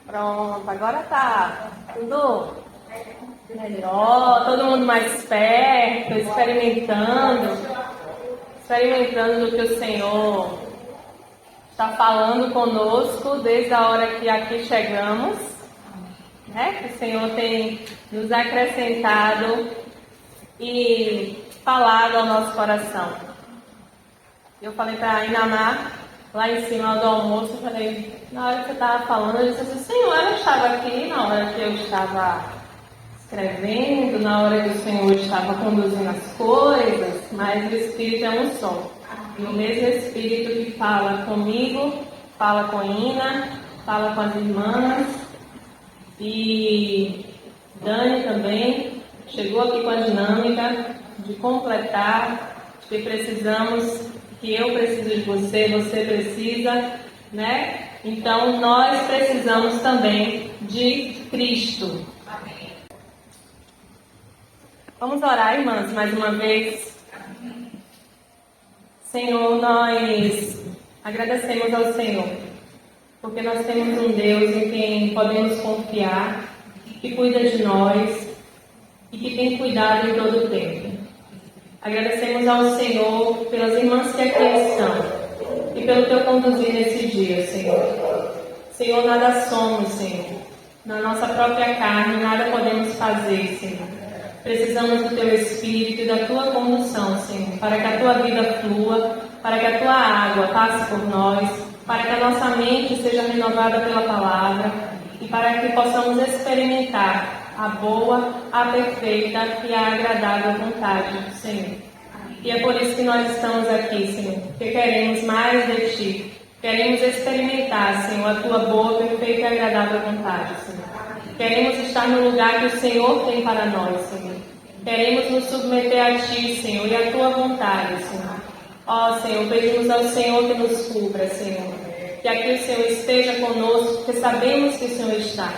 Pronto, agora tá tudo melhor, todo mundo mais esperto, experimentando do que o Senhor está falando conosco desde a hora que aqui chegamos, né? Que o Senhor tem nos acrescentado e falado ao nosso coração. Eu falei para a Inamar, lá em cima do almoço, eu falei, na hora que você estava falando, eu disse assim, Senhor, ela estava aqui na hora que eu estava escrevendo, na hora que o Senhor estava conduzindo as coisas, mas o Espírito é um só. E o mesmo Espírito que fala comigo, fala com a Ina, fala com as irmãs, e Dani também chegou aqui com a dinâmica de completar, que precisamos, que eu preciso de você, você precisa, né? Então nós precisamos também de Cristo. Amém. Vamos orar, irmãs, mais uma vez. Senhor, nós agradecemos ao Senhor, porque nós temos um Deus em quem podemos confiar, que cuida de nós e que tem cuidado em todo o tempo. Agradecemos ao Senhor pelas irmãs que aqui estão e pelo teu conduzir nesse dia, Senhor. Senhor, nada somos, Senhor. Na nossa própria carne, nada podemos fazer, Senhor. Precisamos do teu Espírito e da tua condução, Senhor, para que a tua vida flua, para que a tua água passe por nós, para que a nossa mente seja renovada pela palavra e para que possamos experimentar a boa, a perfeita e a agradável vontade do Senhor. E é por isso que nós estamos aqui, Senhor, porque queremos mais de Ti. Queremos experimentar, Senhor, a Tua boa, perfeita e agradável vontade, Senhor. Queremos estar no lugar que o Senhor tem para nós, Senhor. Queremos nos submeter a Ti, Senhor, e a Tua vontade, Senhor. Ó, Senhor, pedimos ao Senhor que nos cubra, Senhor. Que aqui o Senhor esteja conosco, porque sabemos que o Senhor está.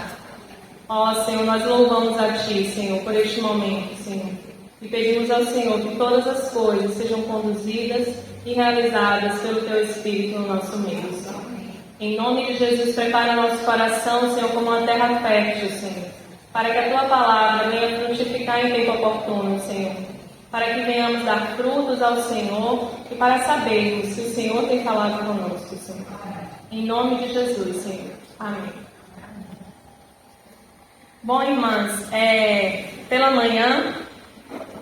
Ó, Senhor, nós louvamos a Ti, Senhor, por este momento, Senhor. E pedimos ao Senhor que todas as coisas sejam conduzidas e realizadas pelo Teu Espírito no nosso meio, Senhor. Em nome de Jesus, prepara nosso coração, Senhor, como uma terra fértil, Senhor. Para que a Tua palavra venha frutificar em tempo oportuno, Senhor. Para que venhamos dar frutos ao Senhor e para sabermos se o Senhor tem falado conosco, Senhor. Em nome de Jesus, Senhor. Amém. Bom, irmãs, pela manhã,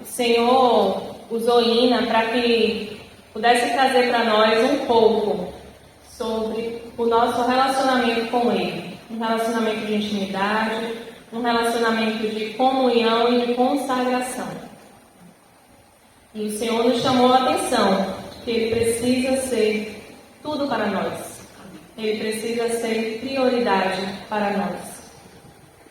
o Senhor usou Ina para que pudesse trazer para nós um pouco sobre o nosso relacionamento com Ele. Um relacionamento de intimidade, um relacionamento de comunhão e de consagração. E o Senhor nos chamou a atenção que Ele precisa ser tudo para nós. Ele precisa ser prioridade para nós.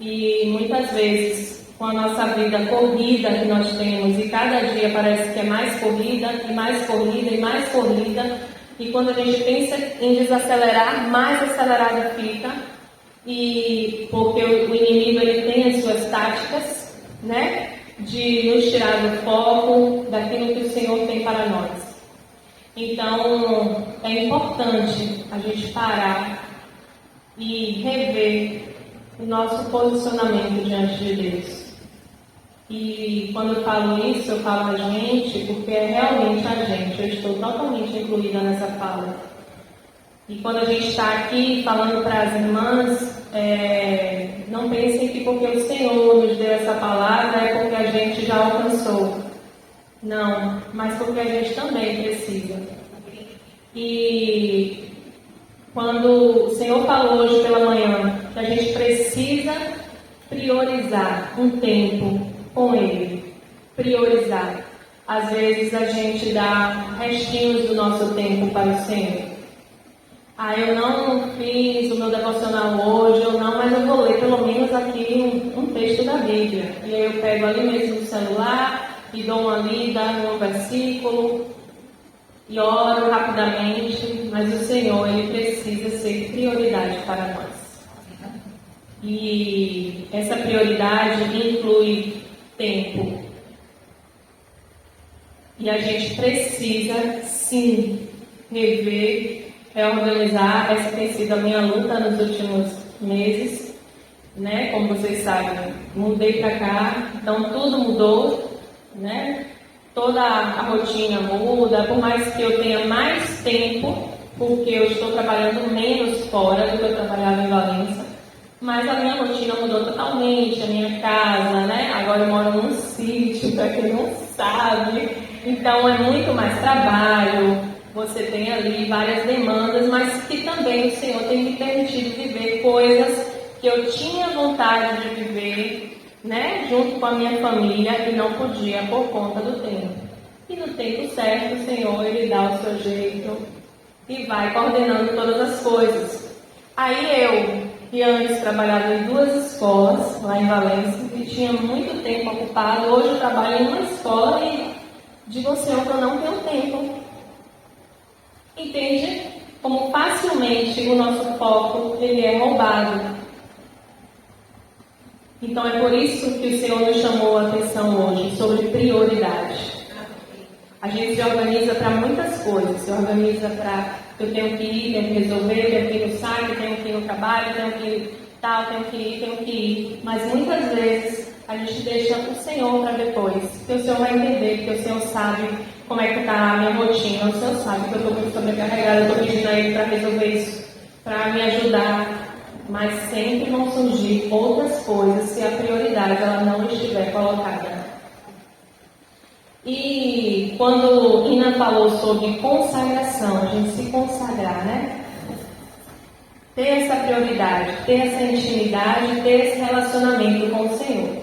E muitas vezes, com a nossa vida corrida que nós temos, e cada dia parece que é mais corrida, e mais corrida, e mais corrida, e quando a gente pensa em desacelerar, mais acelerada fica, e porque o inimigo ele tem as suas táticas, né, de nos tirar do foco daquilo que o Senhor tem para nós. Então, é importante a gente parar e rever o nosso posicionamento diante de Deus. E quando eu falo isso, eu falo a gente, porque é realmente a gente. Eu estou totalmente incluída nessa fala. E quando a gente está aqui falando para as irmãs, não pensem que porque o Senhor nos deu essa palavra é porque a gente já alcançou. Não, mas porque a gente também precisa. E quando o Senhor falou hoje pela manhã que a gente precisa priorizar um tempo com Ele, priorizar. Às vezes a gente dá restinhos do nosso tempo para o Senhor. Eu não fiz o meu devocional hoje, mas eu vou ler pelo menos aqui um texto da Bíblia. E aí eu pego ali mesmo no celular e dou uma lida no versículo e oro rapidamente, mas o Senhor, Ele precisa ser prioridade para nós. E essa prioridade inclui tempo. E a gente precisa, sim, rever, reorganizar. Essa tem sido a minha luta nos últimos meses. né? Como vocês sabem, mudei para cá, então tudo mudou, né? Toda a rotina muda, por mais que eu tenha mais tempo, porque eu estou trabalhando menos fora do que eu trabalhava em Valença, mas a minha rotina mudou totalmente, a minha casa, né? Agora eu moro num sítio, para quem não sabe, então é muito mais trabalho, você tem ali várias demandas, mas que também o Senhor tem me permitido viver coisas que eu tinha vontade de viver, né, junto com a minha família e não podia por conta do tempo. E no tempo certo, o Senhor, Ele dá o seu jeito e vai coordenando todas as coisas. Aí eu, que antes trabalhava em 2 escolas, lá em Valença, e tinha muito tempo ocupado, hoje eu trabalho em uma escola e digo ao Senhor que eu não tenho tempo. Entende? Como facilmente o nosso foco ele é roubado. Então é por isso que o Senhor nos chamou a atenção hoje sobre prioridade. A gente se organiza para muitas coisas, se organiza para eu tenho que ir, tenho que resolver, tenho que ir no site, tenho que ir no trabalho, tenho que ir tal, tenho que ir. Mas muitas vezes a gente deixa o Senhor para depois, porque o Senhor vai entender, porque o Senhor sabe como é que está a minha rotina, o Senhor sabe que eu estou muito sobrecarregada, eu estou pedindo a Ele para resolver isso, para me ajudar. Mas sempre vão surgir outras coisas se a prioridade ela não estiver colocada. E quando Ina falou sobre consagração, a gente se consagrar, né? Ter essa prioridade, ter essa intimidade, ter esse relacionamento com o Senhor.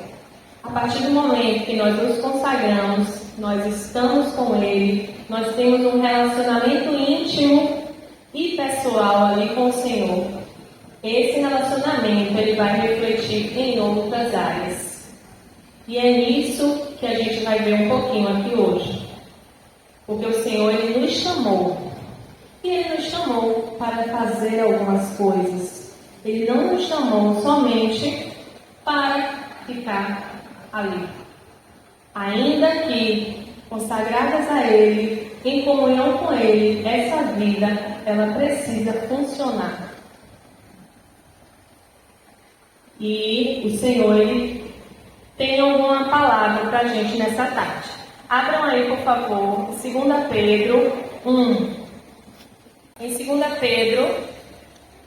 A partir do momento que nós nos consagramos, nós estamos com Ele, nós temos um relacionamento íntimo e pessoal ali com o Senhor. Esse relacionamento ele vai refletir em outras áreas. E é nisso que a gente vai ver um pouquinho aqui hoje. Porque o Senhor ele nos chamou. E Ele nos chamou para fazer algumas coisas. Ele não nos chamou somente para ficar ali. Ainda que consagradas a Ele, em comunhão com Ele, essa vida ela precisa funcionar. E o Senhor, Ele tem alguma palavra para a gente nessa tarde. Abram aí, por favor, 2 Pedro 1. Em 2 Pedro,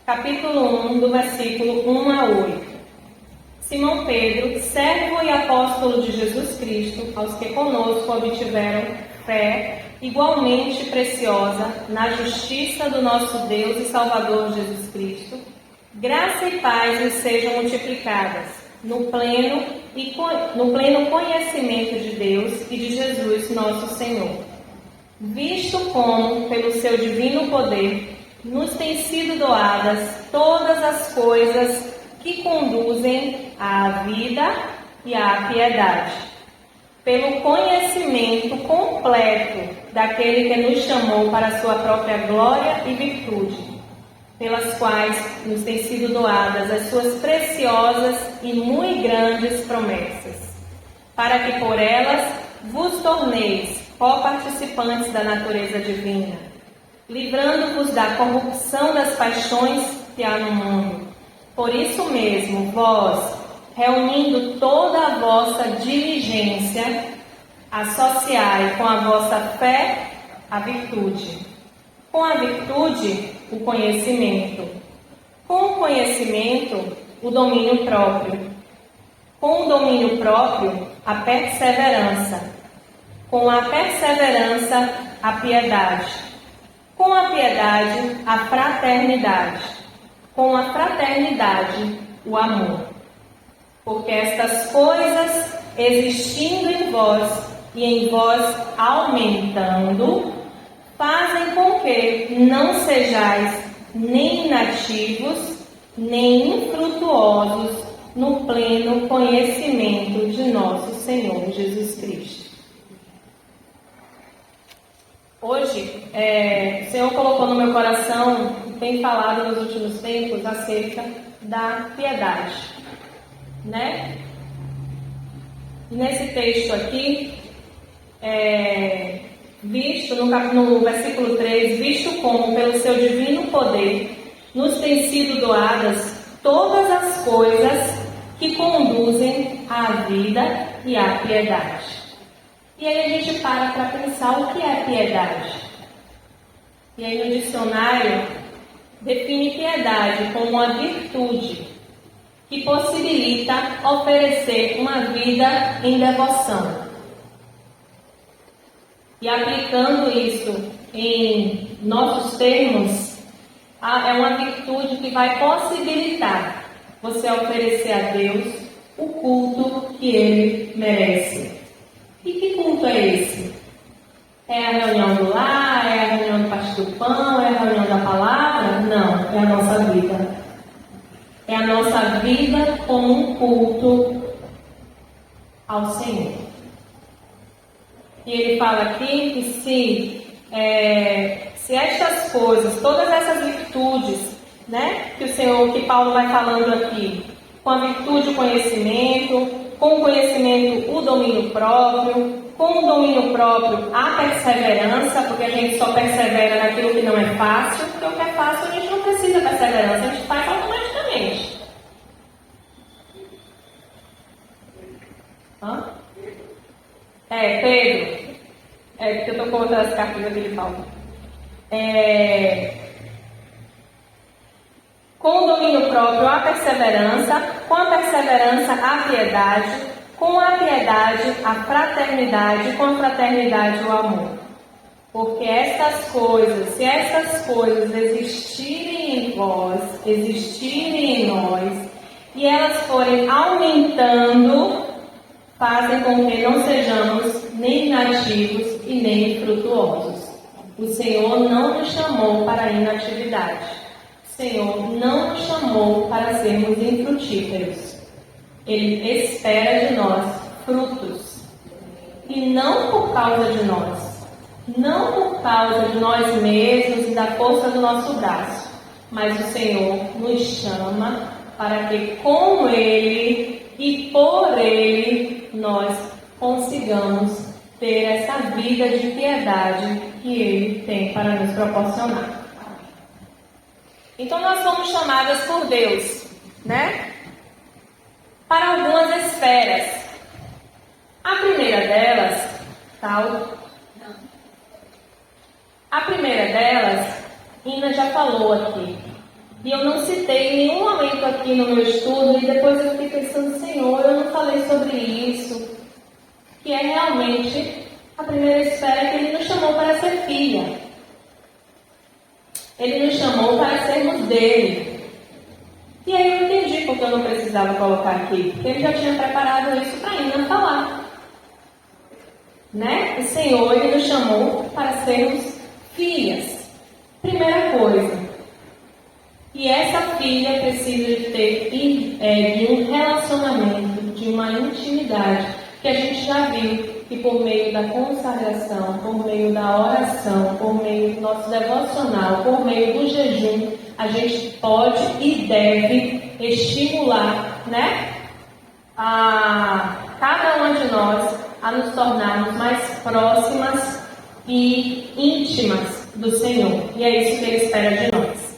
capítulo 1, do versículo 1 a 8. Simão Pedro, servo e apóstolo de Jesus Cristo, aos que conosco obtiveram fé igualmente preciosa na justiça do nosso Deus e Salvador Jesus Cristo, graça e paz lhes sejam multiplicadas no pleno conhecimento de Deus e de Jesus nosso Senhor, visto como, pelo seu divino poder, nos têm sido doadas todas as coisas que conduzem à vida e à piedade, pelo conhecimento completo daquele que nos chamou para a sua própria glória e virtude, pelas quais nos têm sido doadas as suas preciosas e muito grandes promessas, para que por elas vos torneis co-participantes da natureza divina, livrando-vos da corrupção das paixões que há no mundo. Por isso mesmo, vós, reunindo toda a vossa diligência, associai com a vossa fé a virtude, com a virtude o conhecimento, com o conhecimento o domínio próprio, com o domínio próprio a perseverança, com a perseverança a piedade, com a piedade a fraternidade, com a fraternidade o amor. Porque estas coisas existindo em vós e em vós aumentando, fazem com que não sejais nem inativos, nem infrutuosos no pleno conhecimento de nosso Senhor Jesus Cristo. Hoje, o Senhor colocou no meu coração, e tem falado nos últimos tempos, acerca da piedade, né? E nesse texto aqui, visto no versículo 3, visto como pelo seu divino poder nos têm sido doadas todas as coisas que conduzem à vida e à piedade. E aí a gente para pensar o que é piedade. E aí no dicionário define piedade como uma virtude que possibilita oferecer uma vida em devoção. E aplicando isso em nossos termos, é uma virtude que vai possibilitar você oferecer a Deus o culto que Ele merece. E que culto é esse? É a reunião do lar? É a reunião do partir do pão? É a reunião da palavra? Não, é a nossa vida. É a nossa vida como um culto ao Senhor. E ele fala aqui que se estas coisas, todas essas virtudes, né, que Paulo vai falando aqui, com a virtude o conhecimento, com o conhecimento o domínio próprio, com o domínio próprio a perseverança, porque a gente só persevera naquilo que não é fácil, porque o que é fácil a gente não precisa perseverança, a gente faz automaticamente. Pedro. Porque eu estou com outras cartas aqui de Paulo. Com o domínio próprio a perseverança, com a perseverança a piedade, com a piedade a fraternidade, com a fraternidade o amor. Porque se estas coisas existirem em vós, existirem em nós, e elas forem aumentando, fazem com que não sejamos nem inativos e nem infrutuosos. O Senhor não nos chamou para a inatividade. O Senhor não nos chamou para sermos infrutíferos. Ele espera de nós frutos. E não por causa de nós. Não por causa de nós mesmos e da força do nosso braço. Mas o Senhor nos chama para que com Ele e por Ele nós consigamos ter essa vida de piedade que Ele tem para nos proporcionar. Então nós fomos chamadas por Deus, né? Para algumas esferas. A primeira delas, A primeira delas, Ina já falou aqui. E eu não citei em nenhum momento aqui no meu estudo, e depois eu fiquei pensando, Senhor, eu não falei sobre isso. Que é realmente a primeira esfera que Ele nos chamou para ser filha. Ele nos chamou para sermos dele. E aí eu entendi porque eu não precisava colocar aqui. Porque Ele já tinha preparado isso para Ina falar. Né? O Senhor, Ele nos chamou para sermos filhas. Primeira coisa. E essa filha precisa de ter de um relacionamento, de uma intimidade, que a gente já viu que por meio da consagração, por meio da oração, por meio do nosso devocional, por meio do jejum, a gente pode e deve estimular, né, a cada uma de nós a nos tornarmos mais próximas e íntimas do Senhor. E é isso que Ele espera de nós.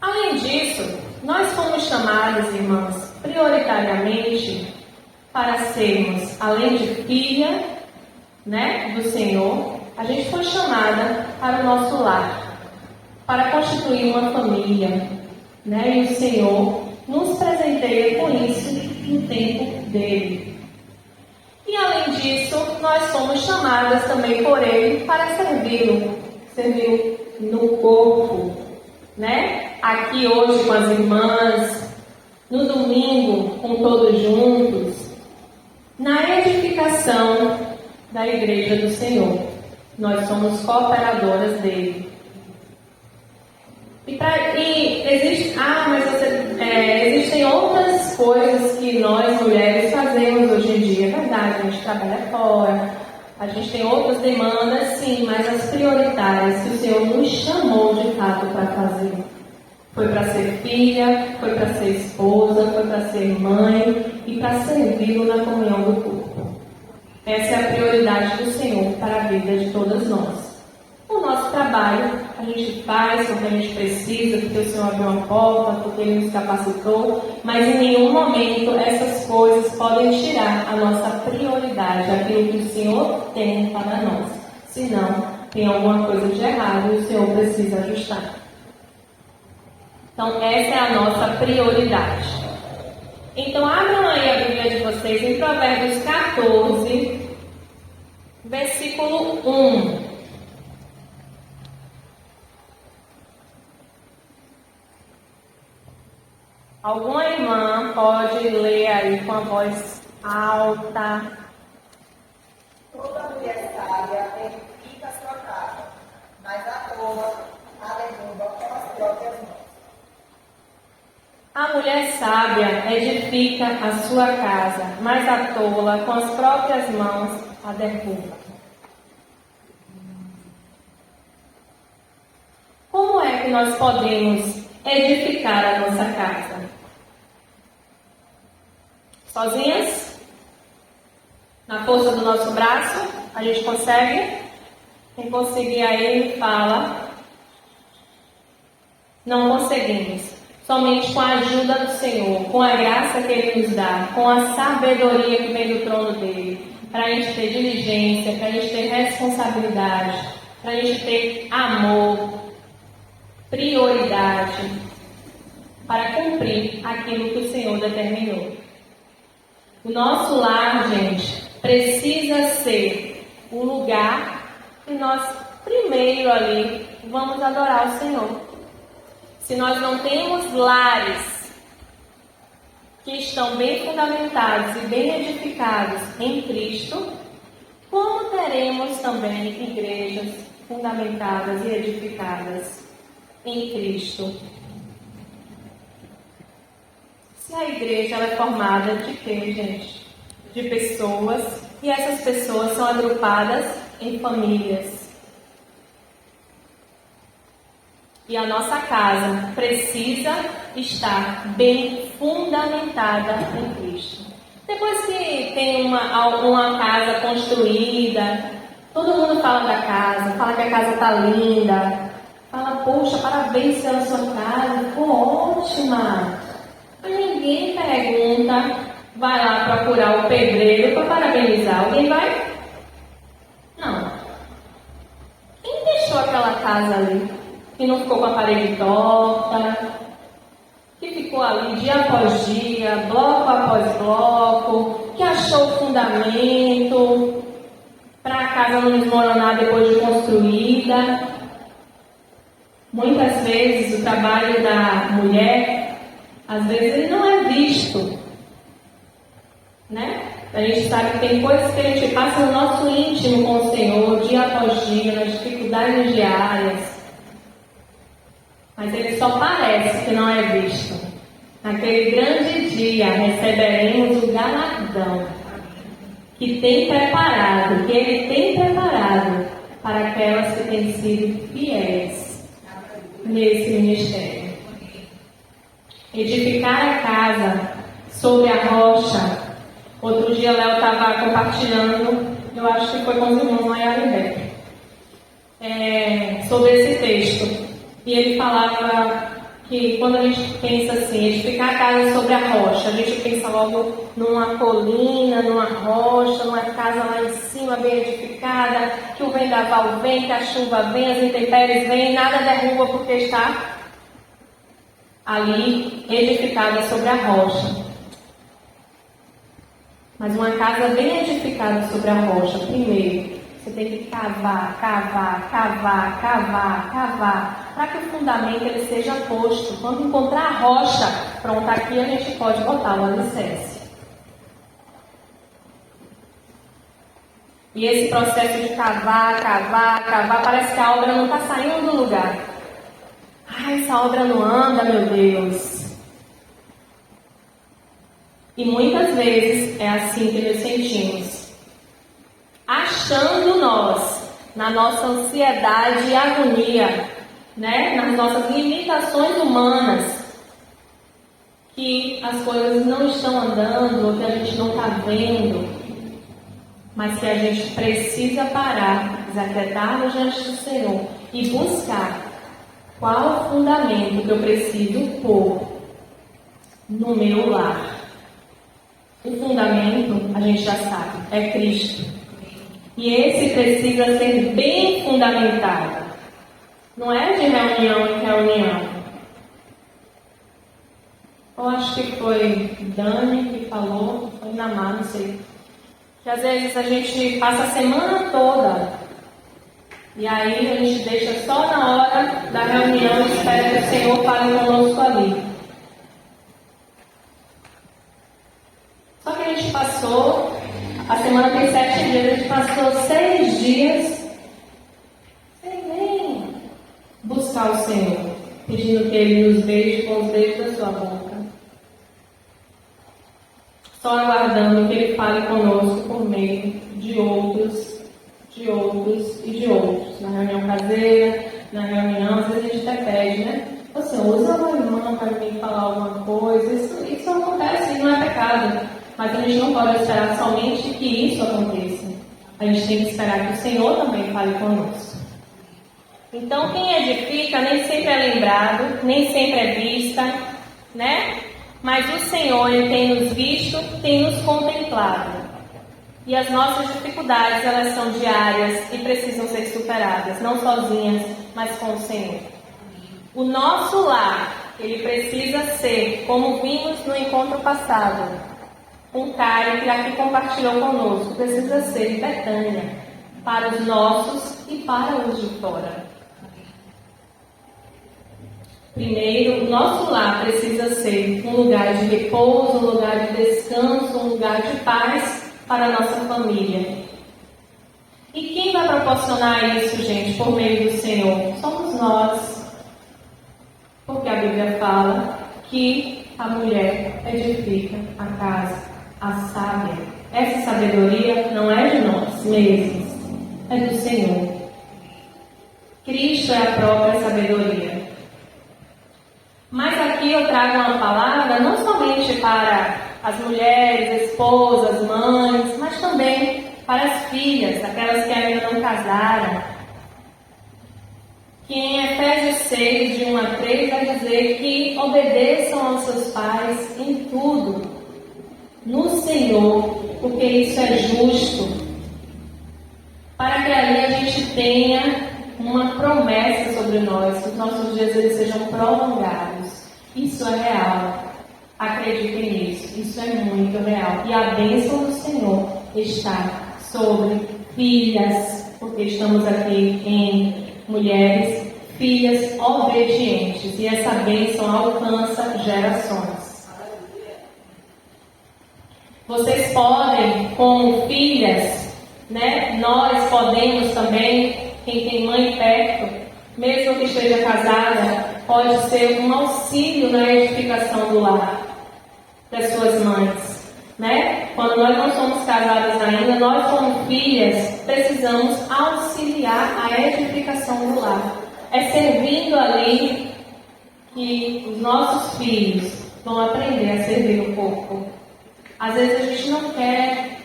Além disso, nós fomos chamadas, irmãs, prioritariamente para sermos, além de filha, né, do Senhor, a gente foi chamada para o nosso lar, para constituir uma família, né, e o Senhor nos presenteia com isso no tempo dele. E além disso, nós somos chamadas também por Ele para servi-lo no corpo, né? Aqui hoje com as irmãs, no domingo com todos juntos, na edificação da Igreja do Senhor. Nós somos cooperadoras dele. Existem outras coisas que nós mulheres fazemos hoje em dia. É verdade, a gente trabalha fora, a gente tem outras demandas, sim, mas as prioritárias que o Senhor nos chamou de fato para fazer. Foi para ser filha, foi para ser esposa, foi para ser mãe e para servi-lo na comunhão do corpo. Essa é a prioridade do Senhor para a vida de todas nós. O nosso trabalho a gente faz porque a gente precisa, porque o Senhor abriu uma porta, porque Ele nos capacitou, mas em nenhum momento essas coisas podem tirar a nossa prioridade, aquilo que o Senhor tem para nós. Senão, tem alguma coisa de errado e o Senhor precisa ajustar. Então, essa é a nossa prioridade. Então, abram aí a Bíblia de vocês em Provérbios 14, versículo 1. Alguma irmã pode ler aí com a voz alta. Toda mulher sábia edifica sua casa, mas a tola a derruba com as próprias mãos. A mulher sábia edifica a sua casa, mas a tola com as próprias mãos a derruba. Como é que nós podemos edificar a nossa casa? Sozinhas? Na força do nosso braço? A gente consegue? Quem conseguir aí, me fala. Não conseguimos. Somente com a ajuda do Senhor, com a graça que Ele nos dá, com a sabedoria que vem do trono dEle, para a gente ter diligência, para a gente ter responsabilidade, para a gente ter amor, prioridade, para cumprir aquilo que o Senhor determinou. O nosso lar, gente, precisa ser o lugar que nós primeiro ali vamos adorar o Senhor. Se nós não temos lares que estão bem fundamentados e bem edificados em Cristo, como teremos também igrejas fundamentadas e edificadas em Cristo? Se a igreja ela é formada de quê, gente? De pessoas, e essas pessoas são agrupadas em famílias. E a nossa casa precisa estar bem fundamentada em Cristo. Depois que tem uma casa construída, todo mundo fala da casa, fala que a casa está linda, fala, poxa, parabéns pela sua casa, ficou ótima. Mas ninguém pergunta, vai lá procurar o pedreiro para parabenizar. Alguém vai? Não. Quem deixou aquela casa ali? Que não ficou com a parede torta, que ficou ali dia após dia, bloco após bloco, que achou o fundamento para a casa não desmoronar depois de construída. Muitas vezes o trabalho da mulher, às vezes ele não é visto, né? A gente sabe que tem coisas que a gente passa no nosso íntimo com o Senhor, dia após dia, nas dificuldades diárias. Mas ele só parece que não é visto. Naquele grande dia receberemos o galardão que tem preparado, que Ele tem preparado para aquelas que têm sido fiéis nesse ministério. Edificar a casa sobre a rocha. Outro dia Léo estava compartilhando, eu acho que foi com os irmãos lá em Aribeck, sobre esse texto. E ele falava que quando a gente pensa assim, edificar a casa sobre a rocha, a gente pensa logo numa colina, numa rocha, numa casa lá em cima, bem edificada, que o vendaval vem, que a chuva vem, as intempéries vêm, nada derruba porque está ali edificada sobre a rocha. Mas uma casa bem edificada sobre a rocha, primeiro, você tem que cavar, para que o fundamento ele seja posto. Quando encontrar a rocha, pronto, aqui a gente pode botar o alicerce. E esse processo de cavar, parece que a obra não está saindo do lugar. Ai, essa obra não anda, meu Deus. E muitas vezes é assim que nos sentimos. Achando nós, na nossa ansiedade e agonia, né, nas nossas limitações humanas, que as coisas não estão andando, ou que a gente não está vendo, mas que a gente precisa parar, mas aquietar-nos diante do Senhor e buscar qual o fundamento que eu preciso pôr no meu lar. O fundamento, a gente já sabe, é Cristo. E esse precisa ser bem fundamentado. Não é de reunião em reunião. Eu acho que foi Dani que falou, foi Namar, não sei. Que às vezes a gente passa a semana toda e aí a gente deixa só na hora da reunião e espera que o Senhor fale conosco ali. Só que a gente passou, a semana tem 7 dias, a gente passou 6 dias sem nem buscar o Senhor, pedindo que Ele nos beije com os beijos da sua boca. Só aguardando que Ele fale conosco por meio de outros. Na reunião caseira, na reunião, às vezes a gente até pede, né? Você usa uma irmã para vir falar alguma coisa. Isso acontece, não é pecado. Mas a gente não pode esperar somente que isso aconteça. A gente tem que esperar que o Senhor também fale conosco. Então, quem edifica nem sempre é lembrado, nem sempre é vista, né? Mas o Senhor, Ele tem nos visto, tem nos contemplado. E as nossas dificuldades, elas são diárias e precisam ser superadas, não sozinhas, mas com o Senhor. O nosso lar, ele precisa ser, como vimos no encontro passado, um Caio que aqui compartilhou conosco, precisa ser Betânia, para os nossos e para os de fora. Primeiro, o nosso lar precisa ser um lugar de repouso, um lugar de descanso, um lugar de paz para a nossa família. E quem vai proporcionar isso, gente, por meio do Senhor? Somos nós. Porque a Bíblia fala que a mulher edifica a casa, a sábia. Essa sabedoria não é de nós mesmos, é do Senhor. Cristo é a própria sabedoria. Mas aqui eu trago uma palavra não somente para as mulheres, esposas, mães, mas também para as filhas, aquelas que ainda não casaram. Que em Efésios 6, de 1 a 3, vai dizer que obedeçam aos seus pais em tudo, no Senhor, porque isso é justo, para que ali a gente tenha uma promessa sobre nós, que os nossos dias eles sejam prolongados. Isso é real. Acreditem nisso. Isso é muito real. E a bênção do Senhor está sobre filhas, porque estamos aqui em mulheres, filhas obedientes. E essa bênção alcança gerações. Vocês podem, como filhas, né? Nós podemos também, quem tem mãe perto, mesmo que esteja casada, pode ser um auxílio na edificação do lar das suas mães, né? Quando nós não somos casadas ainda, nós como filhas precisamos auxiliar a edificação do lar. É servindo ali que os nossos filhos vão aprender a servir o corpo. Às vezes a gente não quer,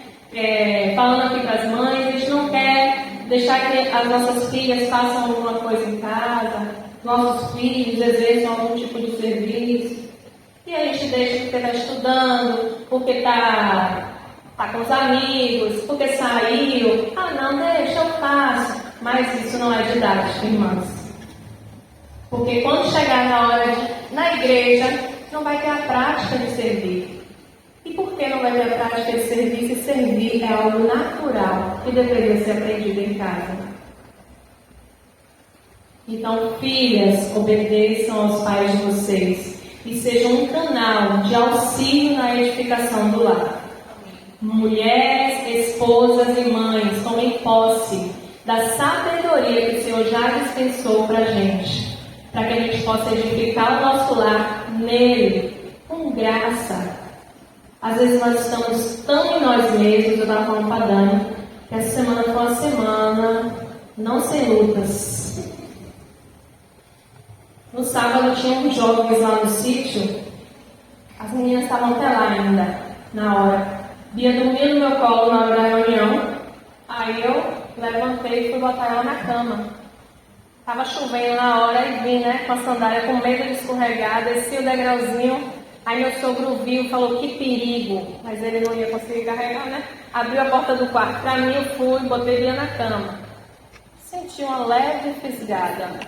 falando aqui para as mães, a gente não quer deixar que as nossas filhas façam alguma coisa em casa, nossos filhos exerçam algum tipo de serviço, e a gente deixa porque está estudando, porque está com os amigos, porque saiu. Ah, não, deixa, eu faço. Mas isso não é didático, irmãs. Porque quando chegar na hora na igreja, não vai ter a prática de servir. E por que não vai ter a prática de servir? Se servir é algo natural que deveria ser aprendido em casa. Então, filhas, obedeçam aos pais de vocês e sejam um canal de auxílio na edificação do lar. Mulheres, esposas e mães, tomem posse da sabedoria que o Senhor já dispensou para a gente, para que a gente possa edificar o nosso lar nele, com graça. Às vezes nós estamos tão em nós mesmos, eu estava falando para a Dani, que essa semana foi uma semana não sem lutas. No sábado tinha uns jovens lá no sítio, as meninas estavam até lá ainda, na hora. Bia dormia no meu colo na hora da reunião, aí eu levantei e fui botar ela na cama. Tava chovendo na hora e vim, né, com a sandália, com medo de escorregar, desci o degrauzinho. Aí meu sogro viu e falou, que perigo. Mas ele não ia conseguir carregar, né? Abriu a porta do quarto pra mim, eu fui, botei ela na cama. Senti uma leve fisgada.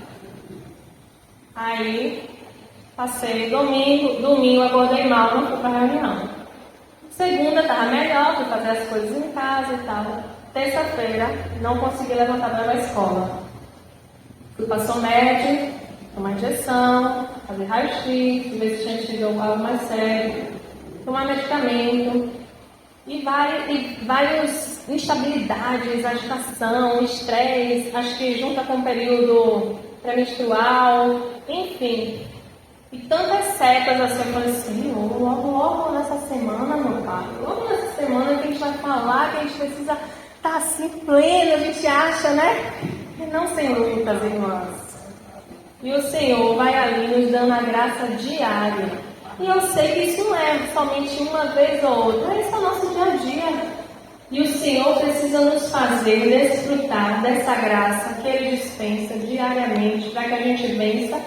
Aí, passei domingo acordei mal, não fui pra reunião. Segunda, estava melhor, fui fazer as coisas em casa e tal. Terça-feira, não consegui levantar para ir à escola. Fui para Somed, tomar injeção, fazer raio-x, ver se tinha tido algo mais sério, tomar medicamento e várias instabilidades, agitação, estresse, acho que junta com o período pré-menstrual, enfim. E tantas setas assim, eu falei assim, logo nessa semana, meu pai, logo nessa semana que a gente vai falar, que a gente precisa estar assim pleno, a gente acha, né? E não sem lutas, irmãs. E o Senhor vai ali nos dando a graça diária. E eu sei que isso não é somente uma vez ou outra, isso é o nosso dia a dia. E o Senhor precisa nos fazer desfrutar dessa graça que Ele dispensa diariamente, para que a gente vença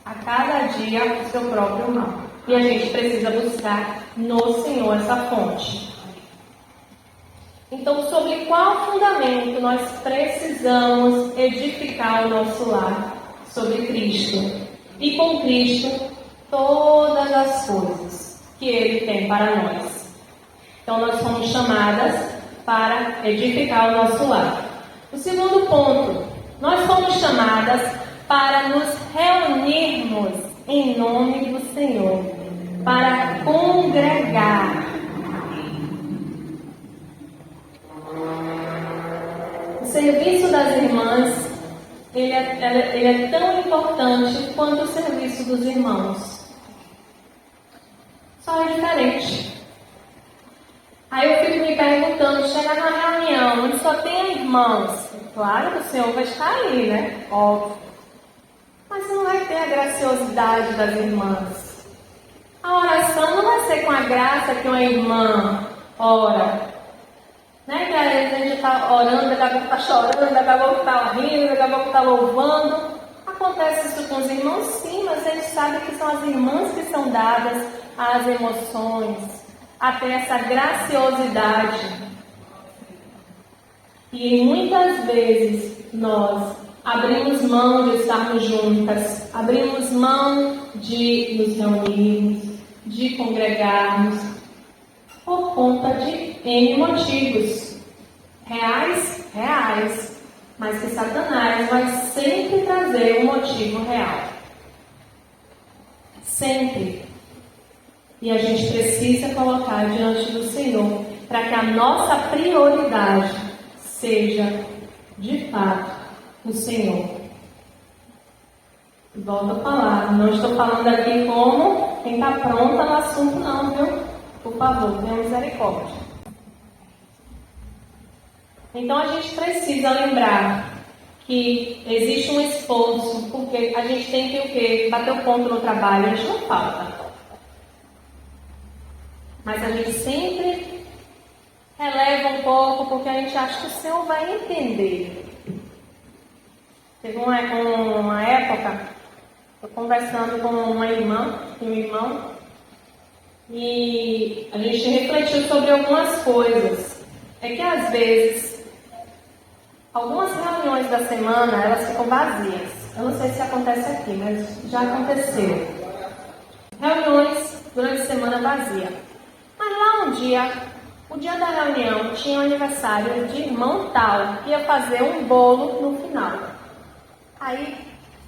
a cada dia o seu próprio mal. E a gente precisa buscar no Senhor essa fonte. Então, sobre qual fundamento nós precisamos edificar o nosso lar? Sobre Cristo. E com Cristo, todas as coisas que Ele tem para nós. Então, nós somos chamadas para edificar o nosso lar. O segundo ponto, nós somos chamadas para nos reunirmos em nome do Senhor, para congregar. O serviço das irmãs, ele é tão importante quanto o serviço dos irmãos. Só é diferente. Aí eu fico me perguntando, chegar na reunião, onde só tem irmãos, claro que o Senhor vai estar ali, né? Óbvio. Mas não vai ter a graciosidade das irmãs. A oração não vai ser com a graça que uma irmã ora. Né? Que às vezes a gente está orando, daqui a pouco está chorando, daqui a pouco está rindo, daqui a pouco está louvando. Acontece isso com os irmãos, sim, mas eles sabem que são as irmãs que são dadas às emoções, a ter essa graciosidade. E muitas vezes nós abrimos mão de estarmos juntas, abrimos mão de nos reunirmos, de congregarmos, por conta de N motivos, reais, mas que Satanás vai sempre trazer um motivo real. Sempre. E a gente precisa colocar diante do Senhor, para que a nossa prioridade seja, de fato, o Senhor. Volto a falar, não estou falando aqui como quem está pronta no assunto não, viu? Por favor, tenha misericórdia. Então a gente precisa lembrar que existe um esforço, porque a gente tem que o quê? Bater o ponto no trabalho, a gente não falta. Mas a gente sempre releva um pouco, porque a gente acha que o Senhor vai entender. Teve uma época, eu conversando com uma irmã e um irmão, e a gente refletiu sobre algumas coisas. É que às vezes, algumas reuniões da semana, elas ficam vazias. Eu não sei se acontece aqui, mas já aconteceu. Reuniões durante a semana vazia. Mas lá um dia, o dia da reunião, tinha o aniversário de irmão tal, que ia fazer um bolo no final. Aí,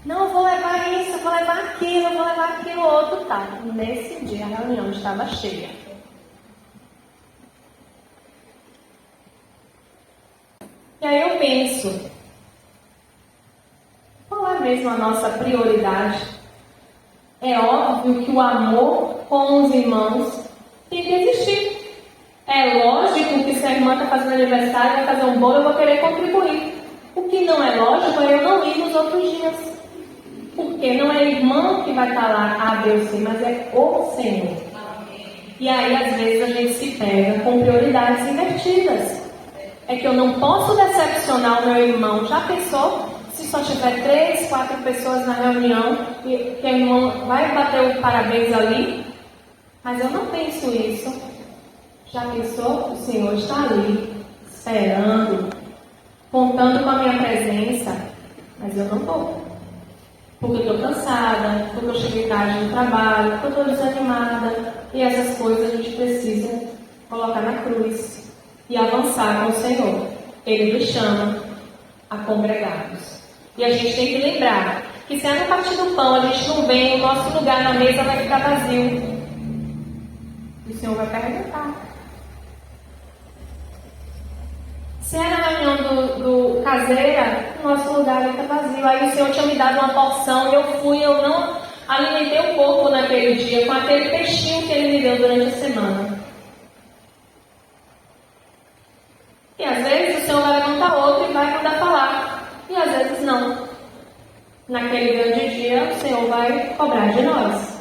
não, eu vou levar isso, eu vou levar aquilo outro, tá. Nesse dia a reunião estava cheia. E aí eu penso, qual é mesmo a nossa prioridade? É óbvio que o amor com os irmãos tem que existir. É lógico que se a irmã está fazendo aniversário, vai fazer um bolo, eu vou querer contribuir. O que não é lógico é eu não ir nos outros dias. Porque não é a irmã que vai estar lá, A, B ou C, mas é o Senhor. E aí, às vezes, a gente se pega com prioridades invertidas. é que eu não posso decepcionar o meu irmão. Já pensou se só tiver 3, 4 pessoas na reunião e que o irmão vai bater o parabéns ali? Mas eu não penso isso. Já pensou? O Senhor está ali, esperando, contando com a minha presença, mas eu não vou. Porque eu estou cansada, porque eu cheguei tarde no trabalho, porque eu estou desanimada. E essas coisas a gente precisa colocar na cruz e avançar com o Senhor. Ele nos chama a congregarmos. E a gente tem que lembrar que se é no partir do pão a gente não vem, o nosso lugar na mesa vai ficar vazio. E o Senhor vai perguntar. Se é na reunião do caseira, o nosso lugar vai estar vazio. Aí o Senhor tinha me dado uma porção e eu não alimentei o corpo naquele dia com aquele peixinho que Ele me deu durante a semana. E às vezes o Senhor vai levantar outro e vai mandar falar. E às vezes não. Naquele grande dia, o Senhor vai cobrar de nós.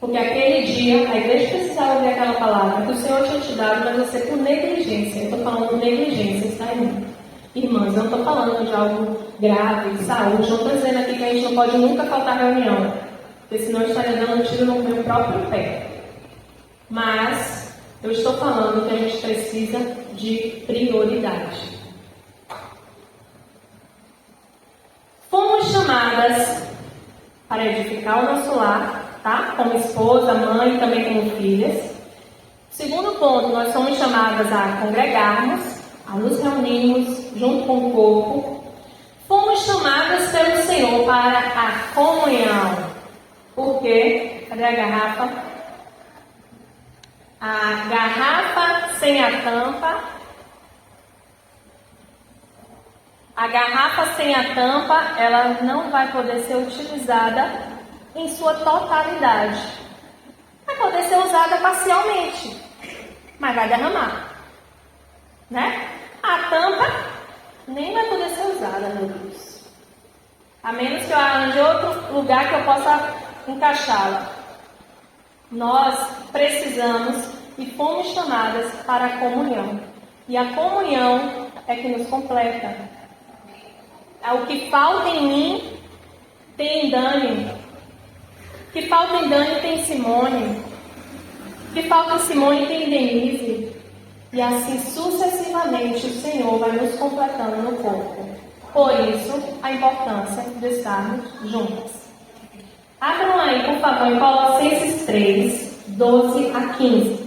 Porque aquele dia, a igreja precisava ouvir aquela palavra que o Senhor tinha te dado, mas você por negligência. Eu estou falando de negligência, está aí. Irmãs, eu não estou falando de algo grave, de saúde. Não estou dizendo aqui que a gente não pode nunca faltar reunião. Porque senão eu estaria dando um tiro no meu próprio pé. Mas eu estou falando que a gente precisa de prioridade. Fomos chamadas para edificar o nosso lar, tá? Como esposa, mãe, também como filhas. Segundo ponto, nós somos chamadas a congregarmos, a nos reunirmos junto com o corpo. Fomos chamadas pelo Senhor para a comunhão. Por quê? Cadê a garrafa? A garrafa sem a tampa. A garrafa sem a tampa, ela não vai poder ser utilizada em sua totalidade. Vai poder ser usada parcialmente, mas vai derramar. Né? A tampa nem vai poder ser usada, meu Deus. A menos que eu arranje outro lugar que eu possa encaixá-la. Nós precisamos e fomos chamadas para a comunhão. E a comunhão é que nos completa. O que falta em mim tem em Dani. O que falta em Dani tem em Simone. O que falta em Simone tem em Denise. E assim sucessivamente o Senhor vai nos completando no corpo. Por isso, a importância de estarmos juntas. Abram aí, por favor, em Colossenses 3, 12 a 15.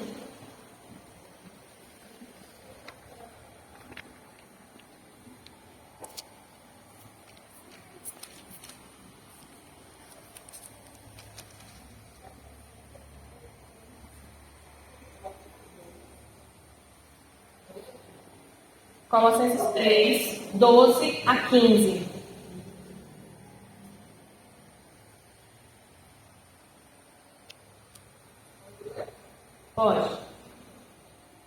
Colossenses 3, 12 a 15. Pode.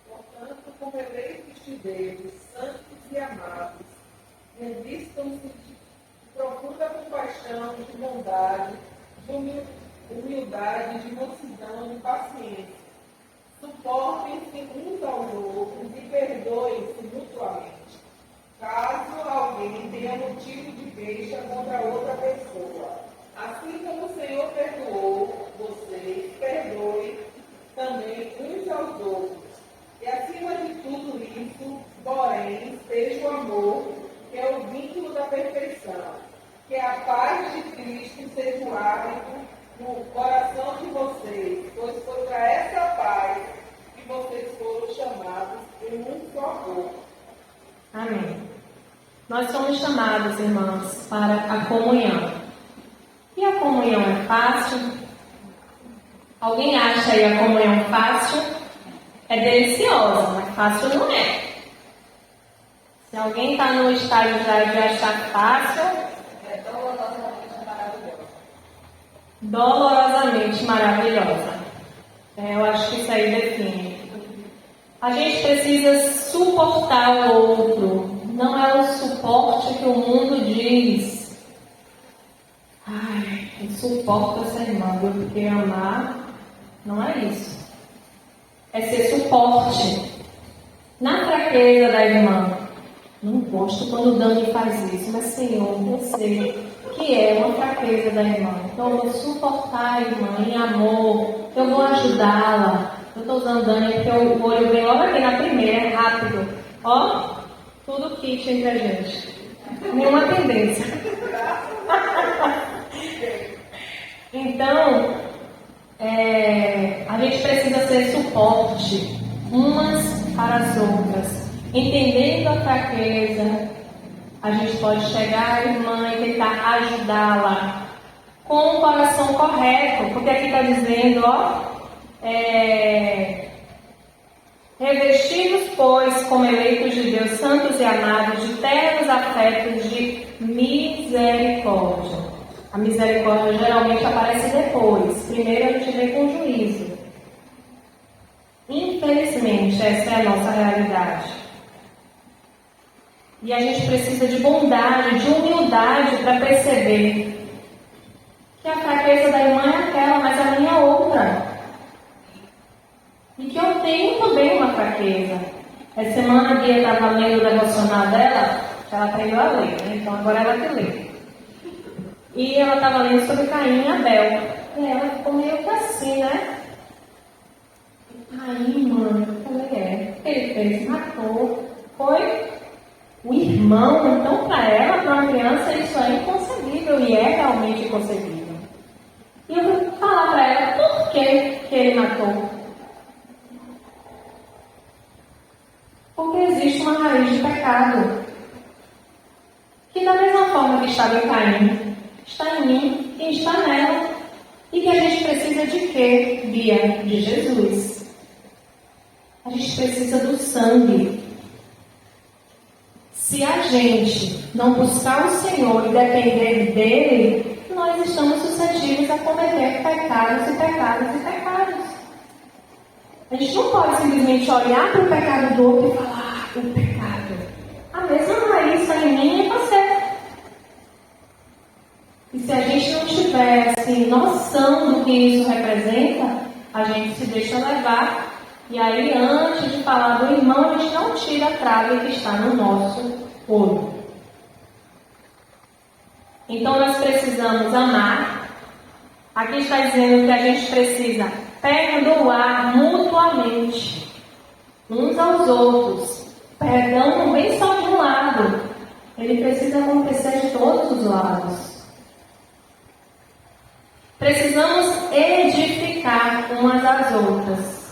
Portanto, como eleitos de Deus, santos e amados, revistam-se de profunda compaixão, de bondade, de humildade, de mansidão, de paciência. Suportem-se uns aos outros e perdoem-se mutuamente, caso alguém tenha motivo de queixa contra outra pessoa. Assim como o Senhor perdoou vocês, perdoem também uns aos outros. E acima de tudo isso, porém, esteja o amor, que é o vínculo da perfeição. Que a paz de Cristo seja o hábito no coração de vocês, pois foi para essa paz que vocês foram chamados em um só corpo. Amém. Nós somos chamados, irmãos, para a comunhão. E a comunhão é fácil? Alguém acha aí a comunhão fácil? É deliciosa, mas fácil não é. Se alguém está no estágio já de achar fácil, É dolorosamente maravilhoso. dolorosamente maravilhosa. Eu acho que isso aí define. A gente precisa suportar o outro. Não é o suporte que o mundo diz. Ai, eu suporto essa irmã, porque amar não é isso. É ser suporte. Na fraqueza da irmã. Não gosto quando o Dani faz isso, mas Senhor, eu sei que é uma fraqueza da irmã. Então eu vou suportar a irmã em amor, eu vou ajudá-la. Eu estou usando Dani porque o olho vem logo aqui na primeira, é rápido. Ó, tudo kit entre a gente. Nenhuma tendência. Então, a gente precisa ser suporte umas para as outras. Entendendo a fraqueza, a gente pode chegar à irmã e tentar ajudá-la com o coração correto, porque aqui está dizendo, revestidos, pois, como eleitos de Deus, santos e amados, de ternos afetos de misericórdia. A misericórdia geralmente aparece depois. Primeiro a gente vê com juízo. Infelizmente, essa é a nossa realidade. E a gente precisa de bondade, de humildade para perceber que a fraqueza da irmã é aquela, mas a minha é outra. E que eu tenho também uma fraqueza. Essa semana a Bia estava lendo o devocional dela, que ela aprendeu a ler, né? Então agora ela que lê. E ela estava lendo sobre Caim e Abel. E ela ficou meio que assim, né? Caim, mano, eu falei, ele fez, matou. Foi o irmão, então para ela, para uma criança, isso é inconcebível e é realmente inconcebível. E eu vou falar para ela por que ele matou. Porque existe uma raiz de pecado. Que da mesma forma que estava em Caim, está em mim e está nela. E que a gente precisa de quê, Bia? De Jesus. A gente precisa do sangue. Se a gente não buscar o Senhor e depender dele, nós estamos suscetíveis a cometer pecados e pecados e pecados. A gente não pode simplesmente olhar para o pecado do outro e falar, o pecado. A mesma raiz está em mim e em você. E se a gente não tiver assim, noção do que isso representa, a gente se deixa levar. E aí, antes de falar do irmão, a gente não tira a trave que está no nosso olho. Então, nós precisamos amar. Aqui está dizendo que a gente precisa perdoar mutuamente, uns aos outros. Perdão não vem só de um lado. Ele precisa acontecer de todos os lados. Precisamos edificar umas às outras.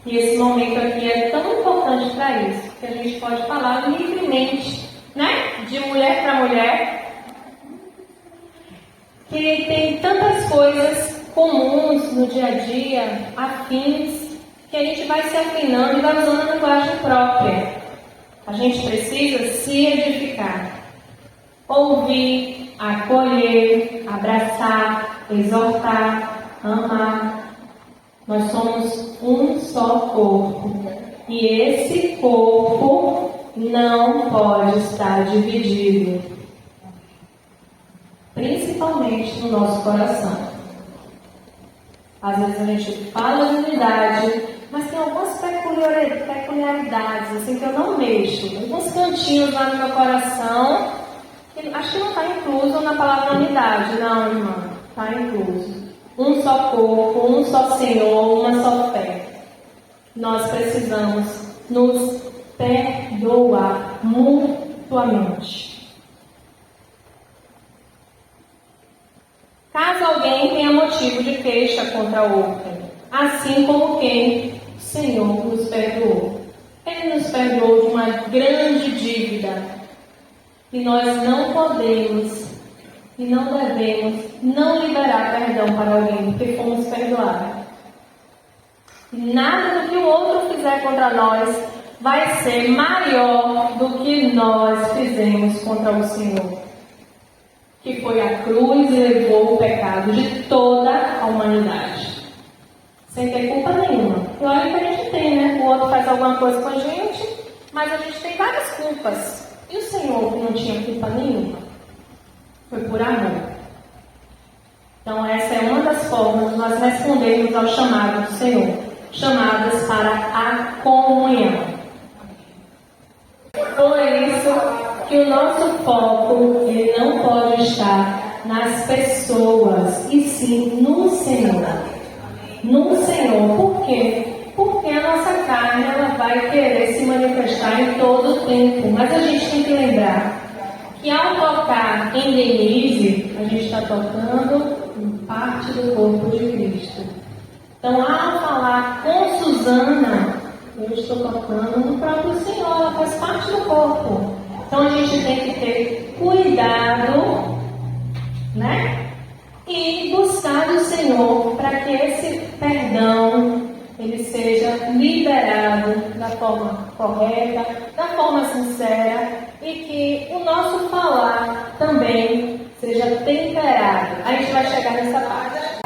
E esse momento aqui é tão importante para isso, que a gente pode falar livremente, né? De mulher para mulher, que tem tantas coisas comuns no dia a dia, afins, que a gente vai se afinando e vai usando a linguagem própria. A gente precisa se edificar, ouvir, acolher, abraçar, exortar, amar. Nós somos um só corpo. E esse corpo não pode estar dividido. Principalmente no nosso coração. Às vezes a gente fala de unidade, mas tem algumas peculiaridades assim, que eu não mexo. Alguns cantinhos lá no meu coração, que acho que não está incluso na palavra unidade. Não, irmã, está incluso. Um só corpo, um só Senhor, uma só fé. Nós precisamos nos perdoar mutuamente. Caso alguém tenha motivo de queixa contra outro, assim como quem o Senhor nos perdoou. Ele nos perdoou de uma grande dívida. E nós não podemos e não devemos não liberar perdão para alguém, porque fomos perdoados. Nada do que o outro fizer contra nós vai ser maior do que nós fizemos contra o Senhor, que foi a cruz e levou o pecado de toda a humanidade, sem ter culpa nenhuma. E olha que a gente tem, né? O outro faz alguma coisa com a gente, mas a gente tem várias culpas. E o Senhor, que não tinha culpa nenhuma, foi por amor. Então essa é uma das formas de nós respondermos ao chamado do Senhor, chamadas para a comunhão. que o nosso foco ele não pode estar nas pessoas, e sim no Senhor. No Senhor. Por quê? Porque a nossa carne ela vai querer se manifestar em todo o tempo. Mas a gente tem que lembrar que ao tocar em Denise, a gente está tocando em parte do corpo de Cristo. Então, ao falar com Suzana, eu estou tocando no próprio Senhor, ela faz parte do corpo. Então, a gente tem que ter cuidado, né? E buscar do Senhor para que esse perdão ele seja liberado da forma correta, da forma sincera, e que o nosso falar também seja temperado. A gente vai chegar nessa parte.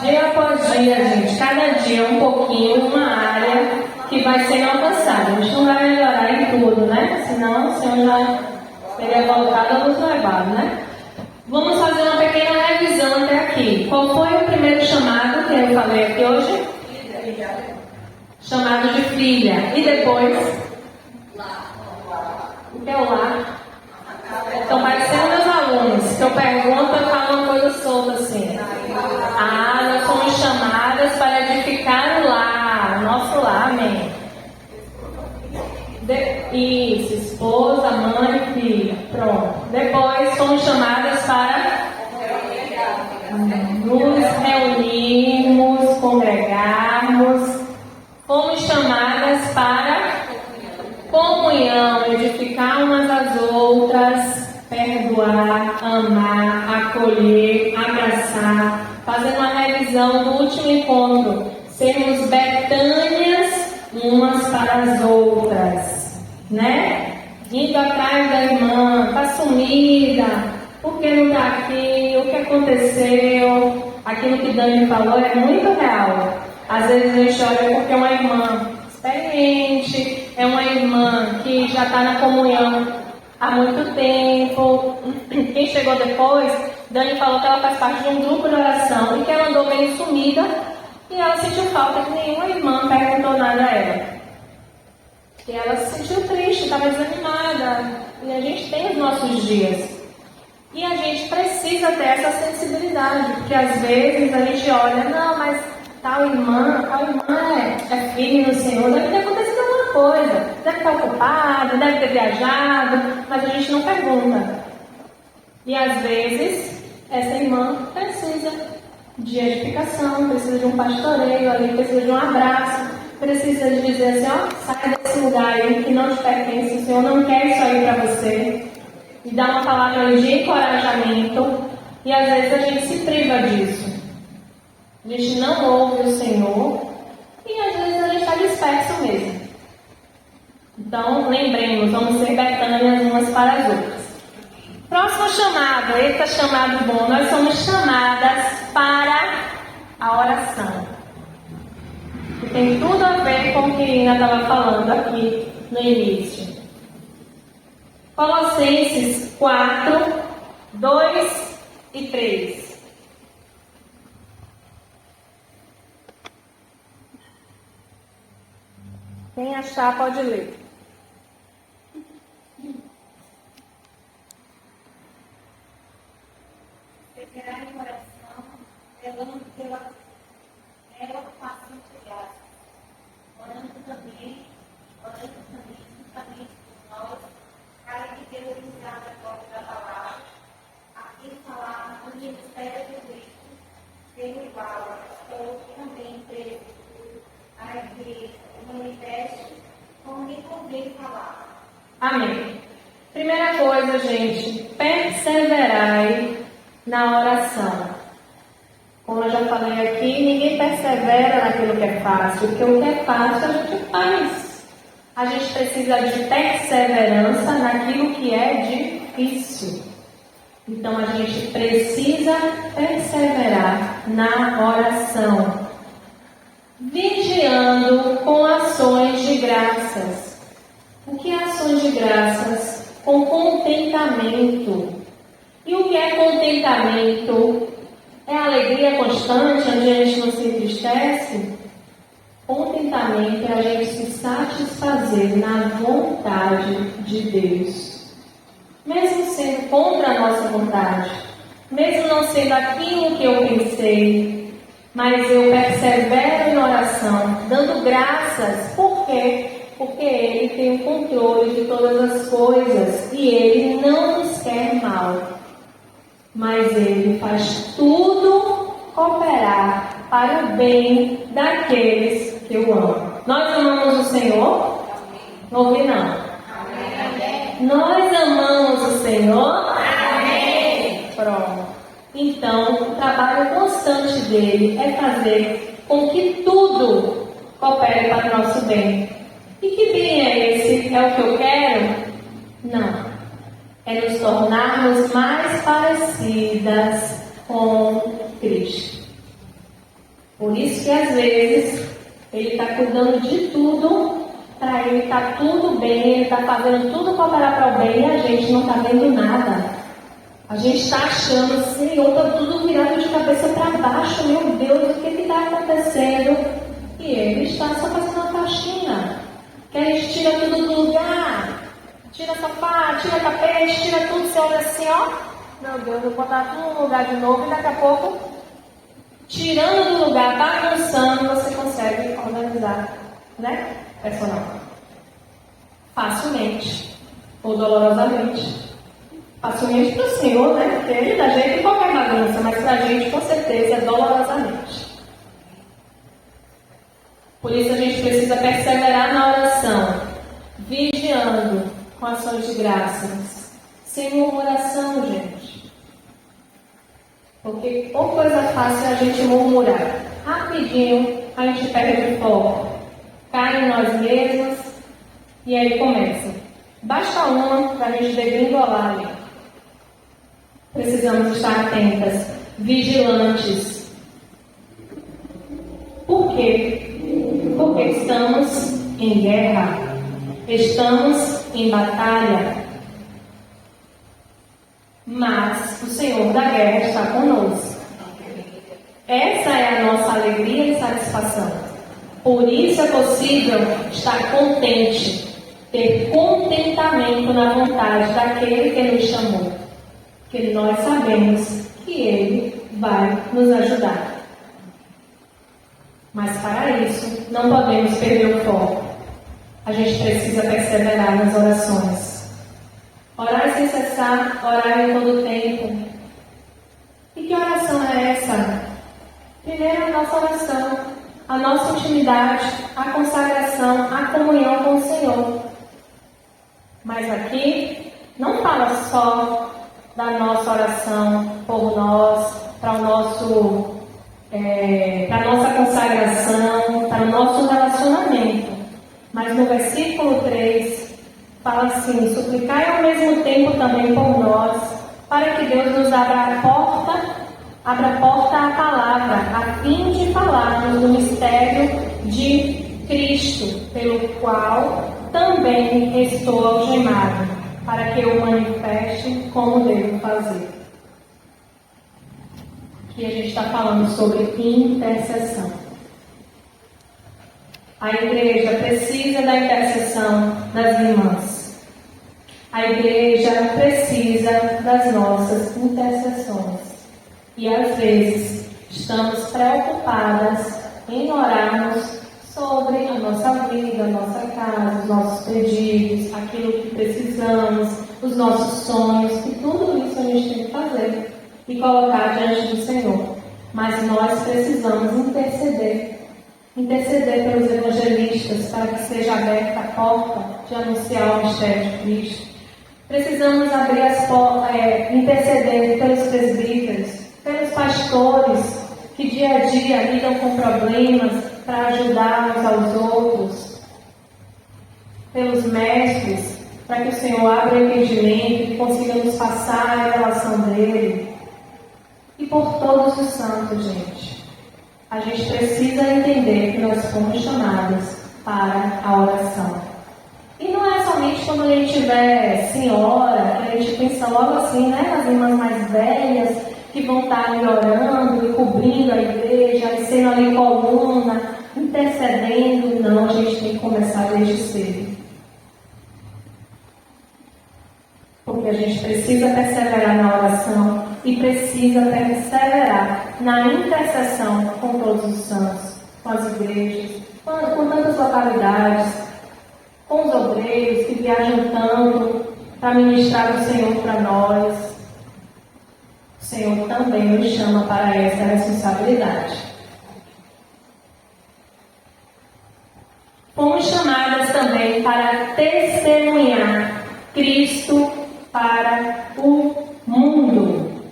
Dia após dia, gente, cada dia um pouquinho, uma área que vai sendo alcançada. A gente não vai melhorar em tudo, né? Senão o Senhor já teria voltado a nos levar, né? Vamos fazer uma pequena revisão até aqui. Qual foi o primeiro chamado que eu falei aqui hoje? Chamado de filha. E depois? O que é o lar? Estão parecendo meus alunos, que eu pergunto e falo uma coisa solta assim. Nós somos chamadas para edificar o lar, o nosso lar, amém. Isso, esposa, mãe, filha, pronto. Depois somos chamadas para nos reunirmos, congregarmos. Fomos chamadas para comunhão, edificar umas às outras, perdoar, amar, acolher, abraçar, fazendo uma revisão do último encontro, sermos Betânias umas para as outras, né? Indo atrás da irmã, está sumida, por que não está aqui, o que aconteceu, aquilo que Dani falou é muito real. Às vezes a gente olha porque é uma irmã experiente, é uma irmã que já está na comunhão há muito tempo. Quem chegou depois, Dani falou que ela faz parte de um grupo de oração e que ela andou meio sumida e ela sentiu falta que nenhuma irmã perguntou nada a ela. E ela se sentiu triste, estava desanimada. E a gente tem os nossos dias. E a gente precisa ter essa sensibilidade, porque às vezes a gente olha, não, mas tal irmã é firme no Senhor, deve ter acontecido alguma coisa, deve estar ocupada, deve ter viajado, mas a gente não pergunta. E às vezes essa irmã precisa de edificação, precisa de um pastoreio ali, precisa de um abraço, precisa de dizer assim, ó, sai desse lugar aí que não te pertence, o Senhor não quer isso aí para você. E dar uma palavra de encorajamento, e às vezes a gente se priva disso. A gente não ouve o Senhor e às vezes a gente está disperso mesmo. Então, lembremos, vamos ser Betânias umas para as outras. Próximo chamado, eita chamado bom, nós somos chamadas para a oração. Que tem tudo a ver com o que a Ina estava falando aqui no início. Colossenses 4, 2 e 3. Quem achar pode ler. Perseverar em oração, zelando pela ocupação de graça, orando também juntamente por nós, para que Deus nos dá a glória da palavra, aqui falar no ministério de Cristo, pelo igual, ou também preso, a igreja, manifeste como me convém falar. Amém. Primeira coisa, gente, perseverai na oração. Como eu já falei aqui, ninguém persevera naquilo que é fácil, porque o que é fácil a gente faz. A gente precisa de perseverança naquilo que é difícil. Então a gente precisa perseverar na oração, vigiando com ações de graças. O que é ações de graças? Com contentamento. E o que é contentamento? É alegria constante, onde a gente não se entristece? Contentamento é a gente se satisfazer na vontade de Deus. mesmo sendo contra a nossa vontade, mesmo não sendo aquilo que eu pensei, mas eu persevero em oração, dando graças. Por quê? Porque Ele tem o controle de todas as coisas e Ele não nos quer mal, mas Ele faz tudo cooperar para o bem daqueles que o amam. Nós amamos o Senhor? Não ouvi não. Nós amamos o Senhor? Amém. Pronto. Então, o trabalho constante dele é fazer com que tudo coopere para o nosso bem. E que bem é esse? É o que eu quero? Não. É nos tornarmos mais parecidas com Cristo. Por isso que às vezes Ele está cuidando de tudo, para Ele está tudo bem, Ele está fazendo tudo cooperar para o bem e a gente não está vendo nada. A gente está achando, Senhor, está tudo virado de cabeça para baixo, meu Deus, o que está acontecendo? E Ele está só fazendo uma faxina. Que a gente tira tudo do lugar, tira sofá, tira tapete, tira tudo, você olha assim, ó, meu Deus, eu vou botar tudo no lugar de novo e daqui a pouco, tirando do lugar, bagunçando, você consegue organizar, né? Personal. Facilmente ou dolorosamente. Facilmente para o Senhor, né? Porque Ele dá jeito em qualquer bagunça, mas para a gente, com certeza, é dolorosamente. Por isso a gente precisa perseverar na oração, vigiando com ações de graças, sem murmuração, gente. Porque ou coisa fácil é a gente murmurar. Rapidinho a gente perde o foco, cai em nós mesmos e aí começa. Basta uma para a gente degringolar ali. Precisamos estar atentas, vigilantes. Por quê? Porque estamos em guerra, estamos em batalha, mas o Senhor da guerra está conosco. Essa é a nossa alegria e satisfação. Por isso é possível estar contente, ter contentamento na vontade daquele que nos chamou, porque nós sabemos que Ele vai nos ajudar. Mas para isso, não podemos perder o foco. A gente precisa perseverar nas orações. Orar sem cessar, orar em todo o tempo. E que oração é essa? Primeiro, a nossa oração, a nossa intimidade, a consagração, a comunhão com o Senhor. Mas aqui, não fala só da nossa oração por nós, para a nossa consagração, para o nosso relacionamento. Mas no versículo 3, fala assim: suplicai ao mesmo tempo também por nós, para que Deus nos abra a porta à palavra, a fim de falarmos do mistério de Cristo, pelo qual também estou algemado, para que eu manifeste como devo fazer. Aqui a gente está falando sobre intercessão. A igreja precisa da intercessão das irmãs. A igreja precisa das nossas intercessões. E às vezes estamos preocupadas em orarmos sobre a nossa vida, a nossa casa, os nossos pedidos, aquilo que precisamos, os nossos sonhos, e tudo isso a gente tem que fazer e colocar diante do Senhor. Mas nós precisamos interceder pelos evangelistas para que seja aberta a porta de anunciar o mistério de Cristo. Precisamos abrir as portas, interceder pelos presbíteros, pelos pastores que dia a dia lidam com problemas para ajudar uns aos outros, pelos mestres, para que o Senhor abra o entendimento e consiga nos passar a revelação dele. E por todos os santos, gente. A gente precisa entender que nós fomos chamados para a oração. E não é somente quando a gente tiver senhora, que a gente pensa logo assim, né? Nas irmãs mais velhas, que vão estar ali orando e cobrindo a igreja, e sendo ali coluna, intercedendo. Não, a gente tem que começar desde cedo. Porque porque a gente precisa perseverar na oração e precisa perseverar na intercessão com todos os santos, com as igrejas, com tantas localidades, com os obreiros que viajam tanto para ministrar o Senhor para nós. O Senhor também nos chama para essa responsabilidade. Fomos chamadas também para testemunhar Cristo para o mundo.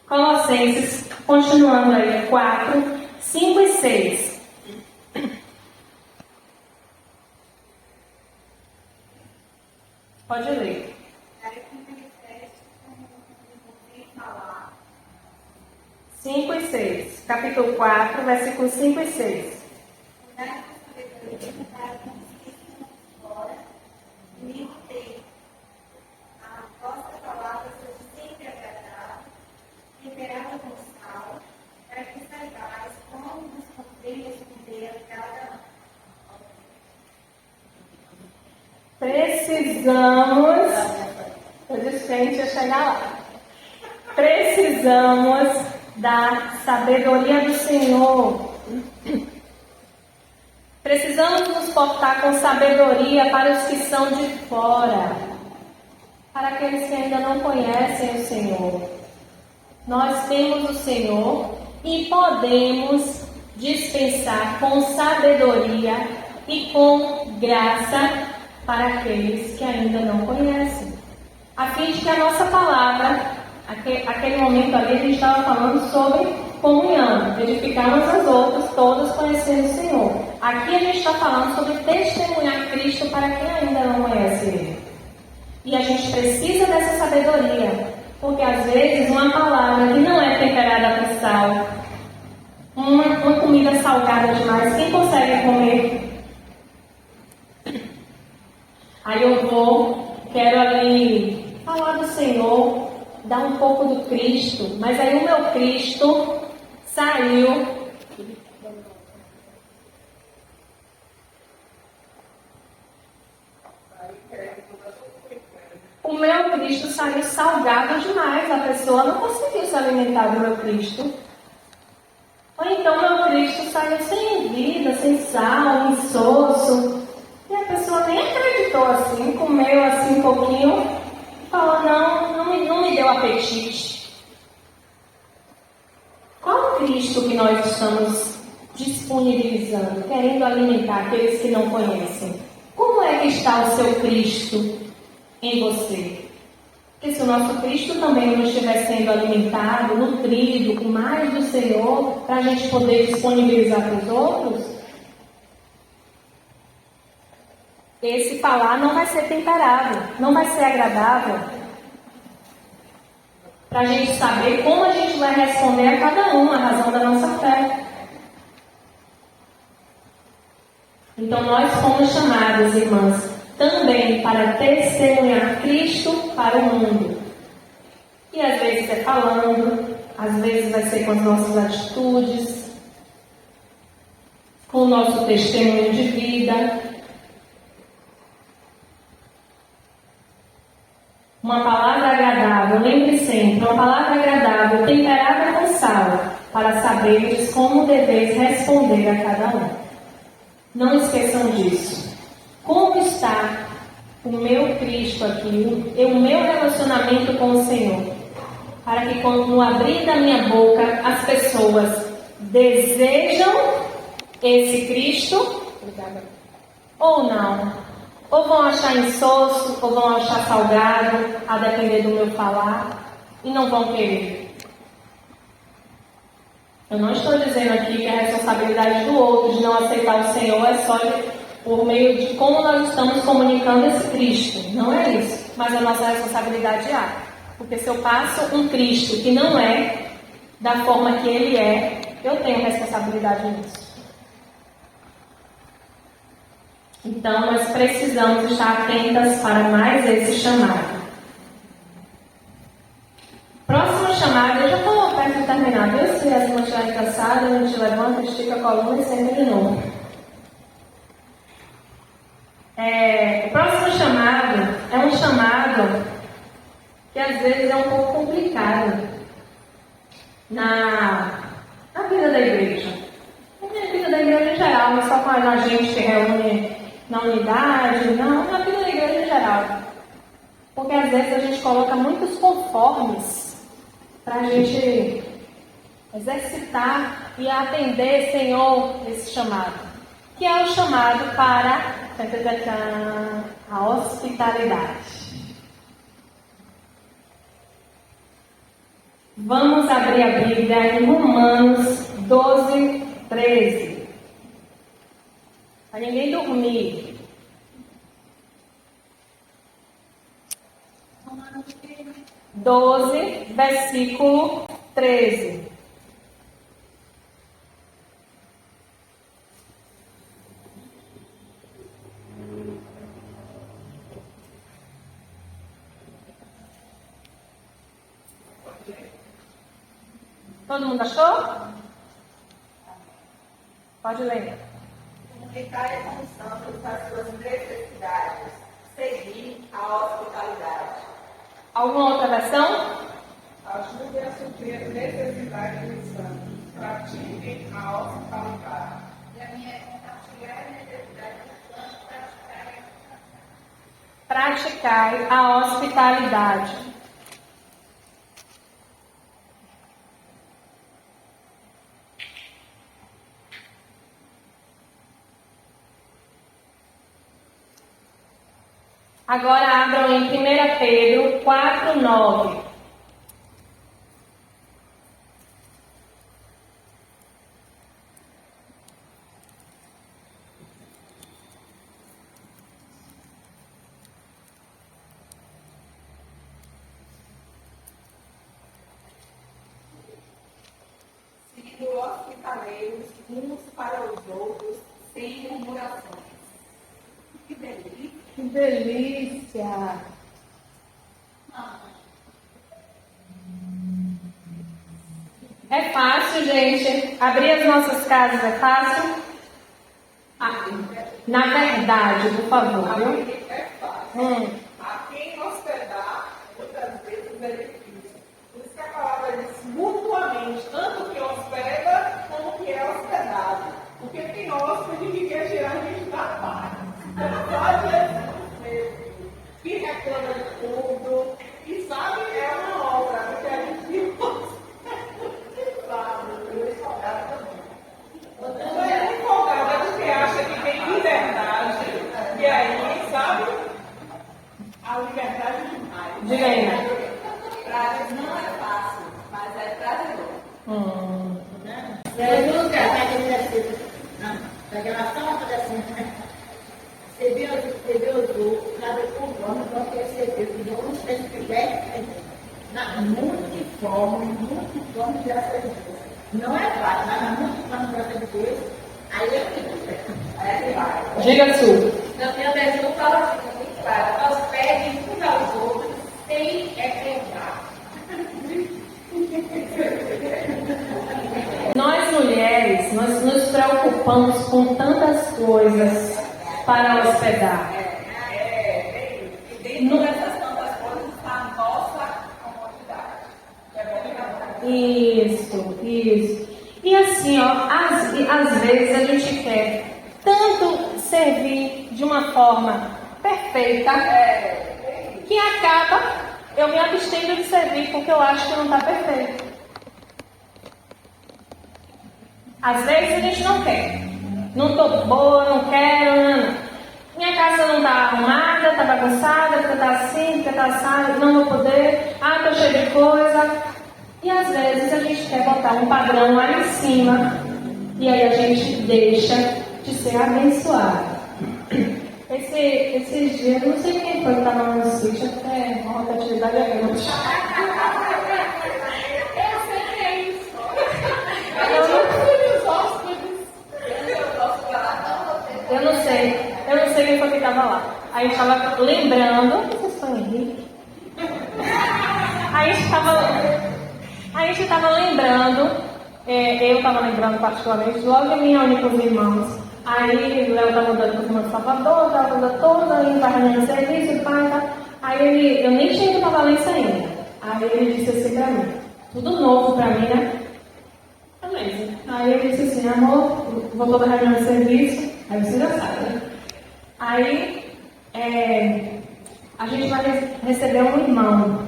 Colossenses, continuando aí, 4, 5 e 6. Pode ler. 5 e 6. Capítulo 4, versículos 5 e 6. A vossa palavra seja sempre agradável, temperada com sal, para que saibais como nos convém responder a cada um. Precisamos, eu disse que a gente ia chegar lá. Precisamos da sabedoria do Senhor. Precisamos nos portar com sabedoria para os que são de fora, para aqueles que ainda não conhecem o Senhor. Nós temos o Senhor e podemos dispensar com sabedoria e com graça para aqueles que ainda não conhecem, a fim de que a nossa palavra, aquele momento ali a gente estava falando sobre comunhão, edificar umas às outras, todas conhecendo o Senhor. Aqui a gente está falando sobre testemunhar Cristo para quem ainda não conhece Ele. E a gente precisa dessa sabedoria, porque às vezes uma palavra que não é temperada com sal, uma comida salgada demais, quem consegue comer? Aí quero ali falar do Senhor, dar um pouco do Cristo, mas aí o meu Cristo saiu. O meu Cristo saiu salgado demais, a pessoa não conseguiu se alimentar do meu Cristo. Ou então meu Cristo saiu sem vida, sem sal, insosso. E a pessoa nem acreditou assim, comeu assim um pouquinho e falou, não me deu apetite. Qual o Cristo que nós estamos disponibilizando, querendo alimentar aqueles que não conhecem? Como é que está o seu Cristo em você? Porque se o nosso Cristo também não estiver sendo alimentado, nutrido com mais do Senhor, para a gente poder disponibilizar para os outros, esse falar não vai ser temperado, não vai ser agradável. Para a gente saber como a gente vai responder a cada um, a razão da nossa fé. Então nós fomos chamados, irmãs, também para testemunhar Cristo para o mundo. E às vezes é falando, às vezes vai ser com as nossas atitudes, com o nosso testemunho de vida. Uma palavra agradável, lembre sempre, uma palavra agradável, temperada com sal, para saberdes como deveis responder a cada um. Não esqueçam disso. Como está o meu Cristo aqui, o meu relacionamento com o Senhor? Para que quando no abrir da minha boca, as pessoas desejam esse Cristo ou não? Ou vão achar insosso, ou vão achar salgado, a depender do meu falar, e não vão querer. Eu não estou dizendo aqui que a responsabilidade do outro de não aceitar o Senhor é só por meio de como nós estamos comunicando esse Cristo. Não é isso. Mas a nossa responsabilidade é. Porque se eu passo um Cristo que não é da forma que Ele é, eu tenho responsabilidade nisso. Então, nós precisamos estar atentas para mais esse chamado. Próximo chamado, eu já estou perto de terminar, viu? Se as mãos estiverem cansadas, a gente levanta, estica a coluna e senta de novo. O próximo chamado é um chamado que às vezes é um pouco complicado na vida da igreja. Na vida da igreja em geral, não só quando a gente se reúne na unidade, não, na vida da igreja em geral. Porque às vezes a gente coloca muitos conformes para a gente exercitar e atender, Senhor, esse chamado. Que é o chamado para a hospitalidade. Vamos abrir a Bíblia em Romanos 12, 13. Para ninguém dormir. Romanos 12, versículo 13. Todo mundo achou? Pode ler. Comunicai com os santos as suas necessidades. Seguir a hospitalidade. Alguma outra versão? Ajude a suprir as necessidades dos santos. Pratiquem a hospitalidade. E a minha é compartilhar a necessidade dos santos, Praticai a hospitalidade. Agora abram em 1 Pedro 4, 9. Sendo hospitaleiros uns para os outros, sem murmurações. Que delícia! Que delícia! É fácil, gente. Abrir as nossas casas é fácil? Na verdade, por favor, viu? É fácil. A quem hospedar, muitas vezes é difícil. Por isso que a palavra diz mutuamente, tanto quem hospeda como quem é hospedado. Porque quem hóspede que quer tirar a gente da paz. Só Jesus mesmo. Que reclama de tudo. E sabe, é uma obra, porque a gente viu. Sabe, eu empolgada também. Não é empolgada porque acha que tem liberdade. E aí, sabe? A liberdade demais. Diga aí. Prazer não é fácil, mas é prazeroso. Jesus, cara, vai dizer assim, na relação acontecendo, você viu os outros, cada conforme não percebeu que onde você estiver, multiforme de graça de Deus. Não é fácil, mas na multiforme de graça de Deus, aí é que aí é que vai. Diga Su. Na minha versão fala assim, muito claro, hospedem uns aos outros sem reclamar. Nós mulheres, nós nos preocupamos com tantas coisas para hospedar. E dentro dessas tantas coisas está a nossa comodidade. É bom lembrar. Isso. E assim, ó, às vezes a gente quer tanto servir de uma forma perfeita que acaba eu me abstendo de servir porque eu acho que não está perfeito. Às vezes a gente não quer. Não estou boa, não quero, não. Minha casa não está arrumada, está bagunçada, porque está assim, porque está assada, não vou poder. Estou cheia de coisa. E às vezes a gente quer botar um padrão lá em cima. E aí a gente deixa de ser abençoado. Esses dias, eu não sei quem foi que estava no sítio, até uma rotatividade é grande. Eu sei que é isso. Eu não sei quem foi que estava lá. Aí a gente estava lembrando, não sei se foi o Henrique. Aí a gente estava lembrando, eu estava lembrando particularmente, logo em minha reunião com os irmãos, Aí o Léo estava andando com o irmão de Salvador, aquela coisa toda, indo para a reunião de serviço, pai, tá. Aí eu nem tinha ido para Valência ainda. Aí ele disse assim para mim, tudo novo para mim, né? Beleza. Aí ele disse assim, amor, voltou da reunião de serviço, aí você já sabe, né? Aí a gente vai receber um irmão.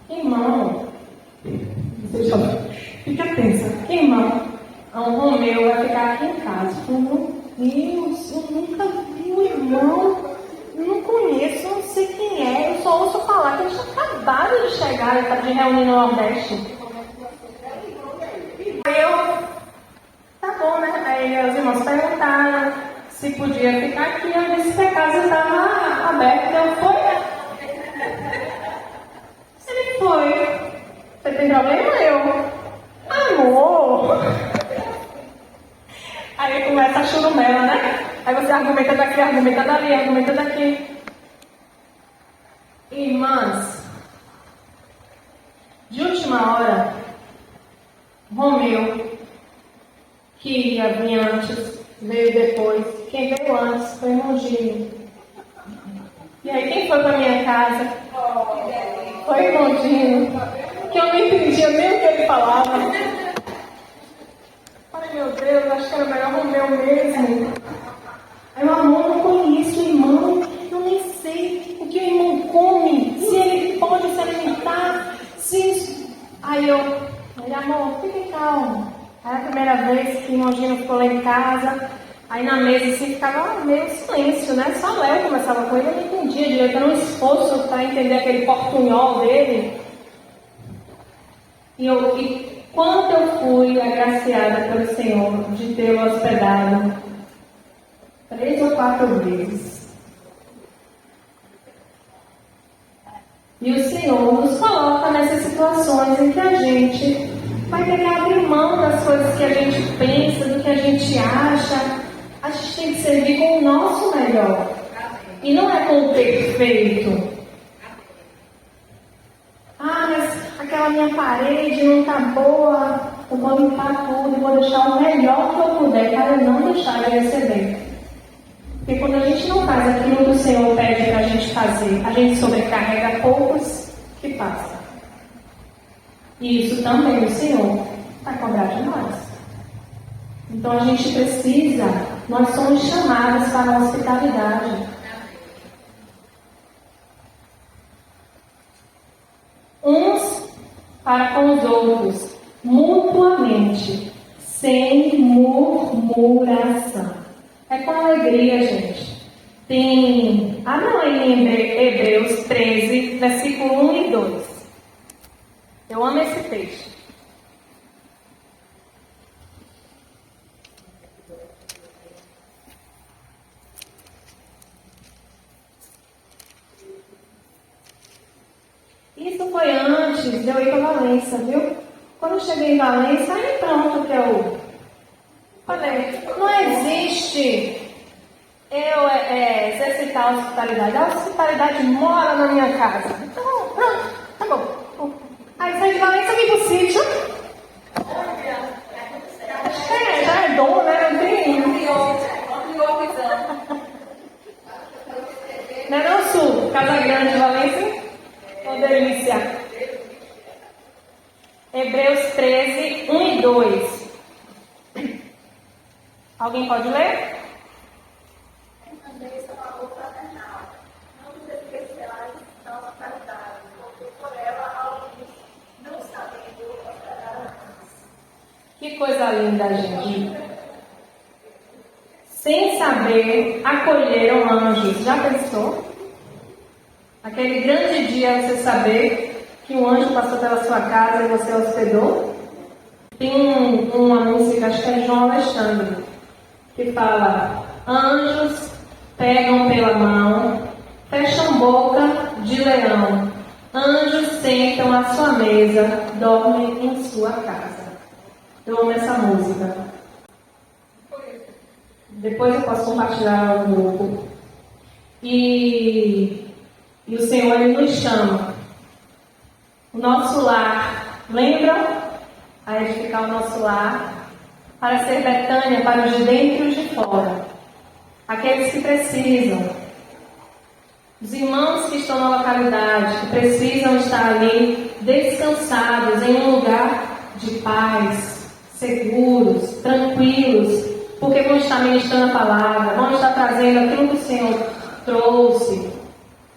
Irmão, fica tensa. Irmão, um Romeu vai ficar aqui em casa. Meu Deus, eu nunca vi um irmão, não conheço, não sei quem é, eu só ouço falar que eles acabaram de chegar, ele está de reunião no Nordeste. Aí eu, tá bom, né? Aí os irmãos perguntaram se podia ficar aqui, eu disse que a casa estava aberta, eu fui. Ele foi. Você tem problema? Eu. Amor! Aí começa a churumela, né? Aí você argumenta daqui, argumenta dali, argumenta daqui. Irmãs, de última hora, Romeu, que ia vir antes, veio depois. Quem veio antes foi Mondinho. E aí quem foi para minha casa? Foi Mondinho. Que eu não entendia nem o que ele falava. Ai meu Deus, acho que era melhor Romeu mesmo. Aí o amor, não conheço o irmão, eu nem sei o que o irmão come, se ele pode se alimentar, se isso. Aí amor, fique calmo. Aí a primeira vez que o Mondinho ficou lá em casa, aí na mesa assim ficava meio silêncio, né? Só Léo conversava com ele, eu não entendia direito, era um esforço para entender aquele portunhol dele. E quanto eu fui agraciada pelo Senhor de tê-lo hospedado 3 ou 4 vezes. E o Senhor nos coloca nessas situações em que a gente vai ter que abrir mão das coisas que a gente pensa, do que a gente acha. A gente tem que servir com o nosso melhor. E não é com o perfeito. Ah, mas aquela minha parede não está boa, eu vou limpar tudo e vou deixar o melhor que eu puder para eu não deixar de receber. Porque quando a gente não faz aquilo que o Senhor pede para a gente fazer, a gente sobrecarrega poucos que passam. E isso também o Senhor vai cobrar de nós. Então a gente precisa, nós somos chamados para a hospitalidade. Uns para com os outros, mutuamente, sem murmuração. É com alegria, gente. Abram aí em Hebreus 13, versículo 1 e 2. Eu amo esse texto. Isso foi antes de eu ir para Valência, viu? Quando eu cheguei em Valência, aí pronto que eu falei, não existe eu exercitar a hospitalidade. A hospitalidade mora na minha casa. Então, pronto, tá bom. Aí saí de Valência e vim pro sítio. Já é dom, né? Não tem. Não é não, Sul? Casa Grande, Valência? Uma delícia. Hebreus 13, 1 e 2. Alguém pode ler? Que coisa linda, gente. Sem saber, acolheram anjos. Já pensou? Aquele grande dia você saber que um anjo passou pela sua casa e você hospedou? Tem uma música, acho que é João Alexandre, que fala: anjos pegam pela mão, fecham boca de leão, anjos sentam à sua mesa, dormem em sua casa. Eu amo essa música. Depois eu posso compartilhar no grupo. E o Senhor, Ele nos chama. O nosso lar, lembram? A edificar o nosso lar. para ser Betânia para os de dentro e os de fora, aqueles que precisam, os irmãos que estão na localidade, que precisam estar ali descansados em um lugar de paz, seguros, tranquilos, porque vão estar ministrando a palavra, vão estar trazendo aquilo que o Senhor trouxe.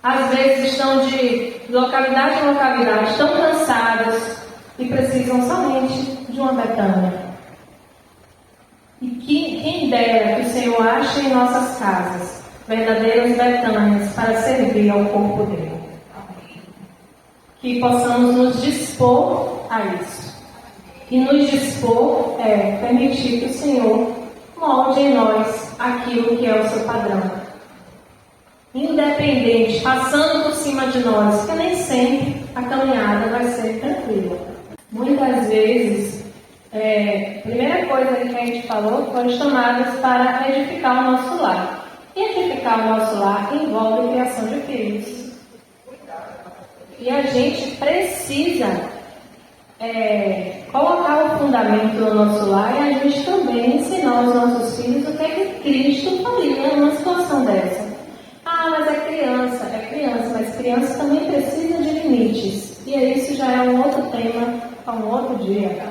Às vezes estão de localidade em localidade, estão cansados e precisam somente de uma Betânia. E quem dera que o Senhor ache em nossas casas verdadeiras Betânias para servir ao corpo dele. Que possamos nos dispor a isso. E nos dispor é permitir que o Senhor molde em nós aquilo que é o seu padrão. Independente, passando por cima de nós, porque nem sempre a caminhada vai ser tranquila. Muitas vezes, a primeira coisa que a gente falou foram chamadas para edificar o nosso lar. E edificar o nosso lar envolve a criação de filhos. E a gente precisa colocar o fundamento no nosso lar e a gente também ensinar os nossos filhos o que é que Cristo faria numa situação dessa. Ah, mas é criança, mas criança também precisa de limites. E isso já é um outro tema para um outro dia.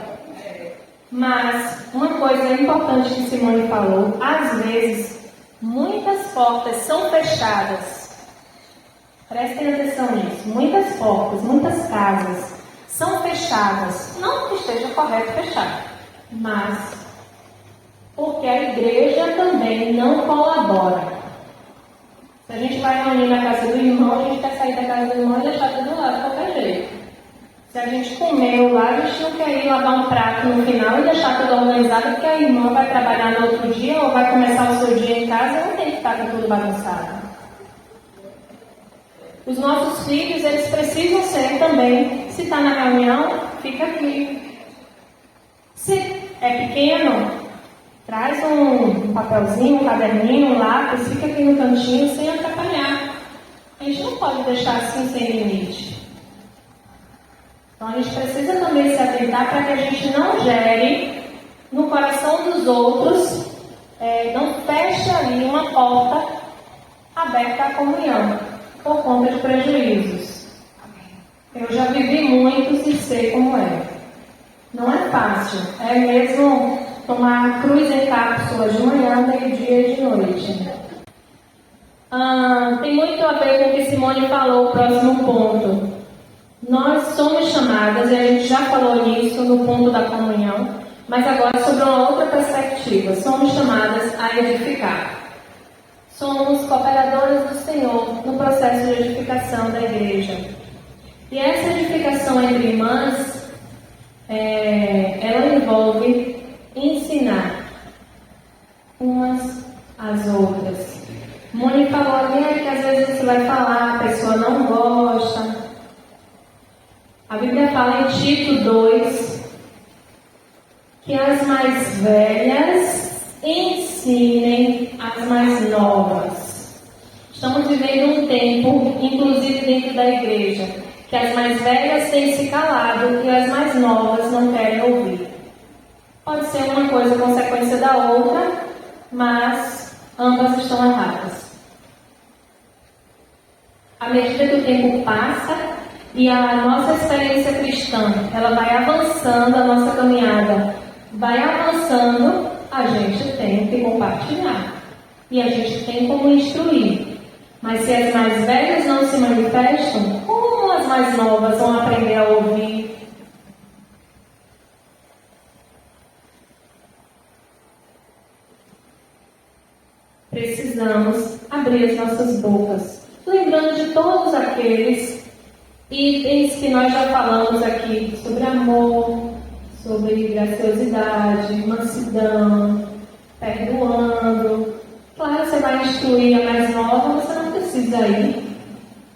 Mas uma coisa importante que Simone falou, às vezes muitas portas são fechadas. Prestem atenção nisso. Muitas portas, muitas casas são fechadas. Não que esteja correto fechar, mas porque a igreja também não colabora. Se a gente vai reunir na casa do irmão, a gente quer sair da casa do irmão e deixar tudo lá de qualquer jeito. Se a gente comeu lá, a gente não quer ir lavar um prato no final e deixar tudo organizado, porque a irmã vai trabalhar no outro dia ou vai começar o seu dia em casa e não tem que estar com tudo bagunçado. Os nossos filhos, eles precisam ser também, se está na reunião, fica aqui. Se é pequeno, traz um papelzinho, um caderninho, um lápis, fica aqui no cantinho sem atrapalhar. A gente não pode deixar assim sem limite. Então a gente precisa também se atentar para que a gente não gere no coração dos outros, não feche ali uma porta aberta à comunhão, por conta de prejuízos. Eu já vivi muitos e sei como é. Não é fácil, é mesmo tomar cruz em cápsula de manhã, meio-dia e de noite. Tem muito a ver com o que Simone falou, o próximo ponto. Nós somos chamadas, e a gente já falou nisso no ponto da comunhão, mas agora sobre uma outra perspectiva. Somos chamadas a edificar. Somos cooperadoras do Senhor no processo de edificação da igreja. E essa edificação entre irmãs, ela envolve ensinar umas às outras. Mônica falou ali que às vezes você vai falar, a pessoa não gosta. A Bíblia fala em Tito 2 que as mais velhas ensinem as mais novas. Estamos vivendo um tempo, inclusive dentro da igreja, que as mais velhas têm se calado e as mais novas não querem ouvir. Pode ser uma coisa consequência da outra, mas ambas estão erradas. À medida que o tempo passa e a nossa experiência cristã, ela vai avançando, a nossa caminhada vai avançando, a gente tem que compartilhar. E a gente tem como instruir. Mas se as mais velhas não se manifestam, como as mais novas vão aprender a ouvir? Precisamos abrir as nossas bocas, lembrando de todos aqueles itens que nós já falamos aqui sobre amor, sobre graciosidade, mansidão, perdoando. Claro, você vai instruir a mais nova, você não precisa ir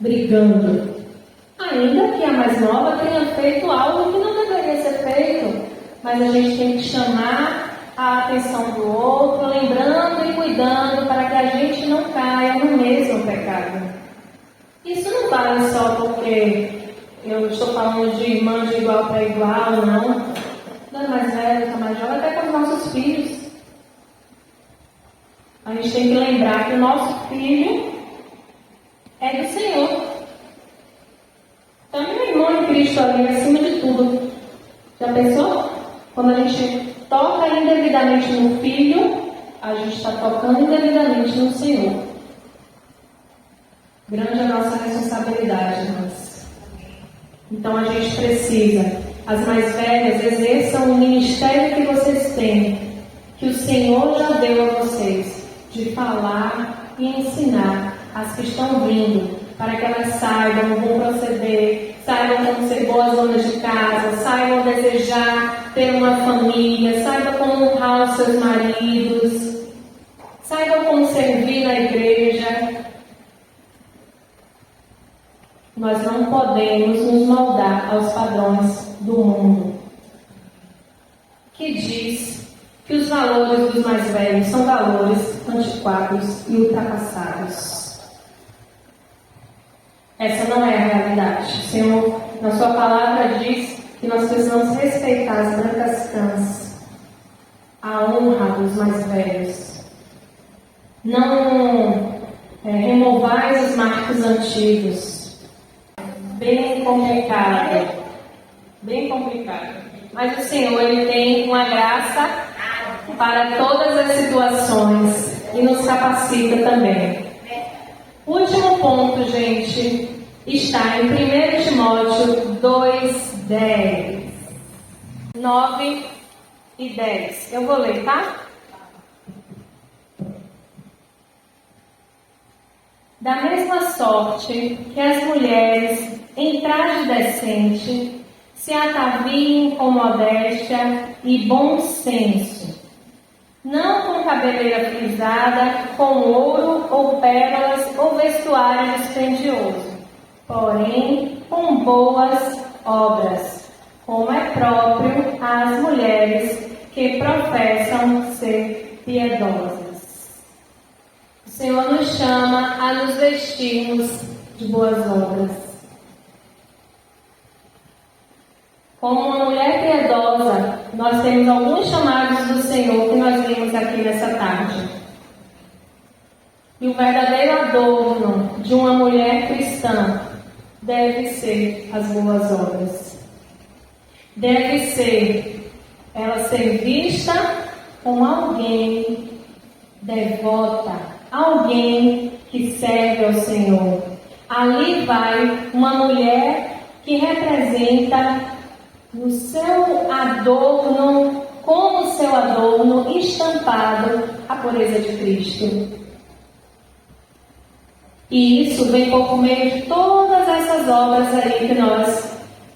brigando. Ainda que a mais nova tenha feito algo que não deveria ser feito, mas a gente tem que chamar a atenção do outro, lembrando e cuidando para que a gente não caia no mesmo pecado. Isso não vale só porque eu estou falando de irmã de igual para igual, não. Não é mais velho, está mais mas joga até com os nossos filhos. A gente tem que lembrar que o nosso filho é do Senhor. Então, meu irmão em Cristo ali, acima de tudo. Já pensou? Quando a gente toca indevidamente no filho, a gente está tocando indevidamente no Senhor. Grande é a nossa responsabilidade, irmãs. Então, a gente precisa, as mais velhas, exerçam o ministério que vocês têm, que o Senhor já deu a vocês, de falar e ensinar as que estão vindo, para que elas saibam como proceder, saibam como ser boas donas de casa, saibam desejar ter uma família, saibam como honrar os seus maridos, saibam como servir na igreja. Nós não podemos nos moldar aos padrões do mundo, que diz que os valores dos mais velhos são valores antiquados e ultrapassados. Essa não é a realidade. O Senhor, na sua palavra, diz que nós precisamos respeitar as brancas cãs, a honra dos mais velhos. Não removais os marcos antigos. Bem complicado. Bem complicado. Mas o Senhor, Ele tem uma graça para todas as situações e nos capacita também. O último ponto, gente, está em 1 Timóteo 2:10. 9 e 10. Eu vou ler, tá? Da mesma sorte que as mulheres em traje decente se ataviem com modéstia e bom senso, não com cabeleira frisada, com ouro ou pérolas ou vestuário dispendioso, porém com boas obras, como é próprio às mulheres que professam ser piedosas. O Senhor nos chama a nos vestirmos de boas obras. Como uma mulher piedosa, nós temos alguns chamados do Senhor que nós vimos aqui nessa tarde. E o verdadeiro adorno de uma mulher cristã deve ser as boas obras. Deve ser ela ser vista como alguém devota, alguém que serve ao Senhor. Ali vai uma mulher que representa no seu adorno, como seu adorno estampado, a pureza de Cristo. E isso vem por meio de todas essas obras aí que nós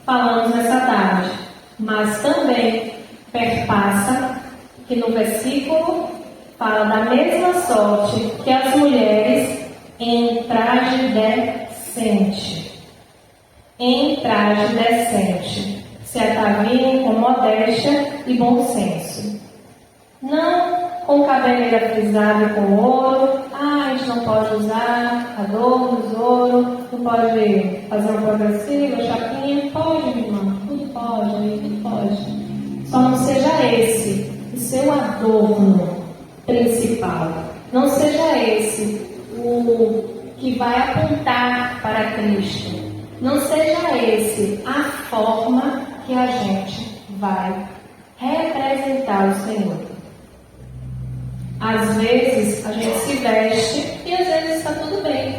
falamos nessa tarde. Mas também perpassa que no versículo fala da mesma sorte que as mulheres em traje decente. Em traje decente. Se ataviem com modéstia e bom senso. Não com cabeleira frisada e com ouro. A gente não pode usar adornos, ouro. Não pode fazer uma progressiva, chapinha. Pode, minha irmã. Tudo pode. Só não seja esse o seu adorno principal. Não seja esse o que vai apontar para Cristo. Não seja esse a forma que a gente vai representar o Senhor. Às vezes a gente se veste e às vezes está tudo bem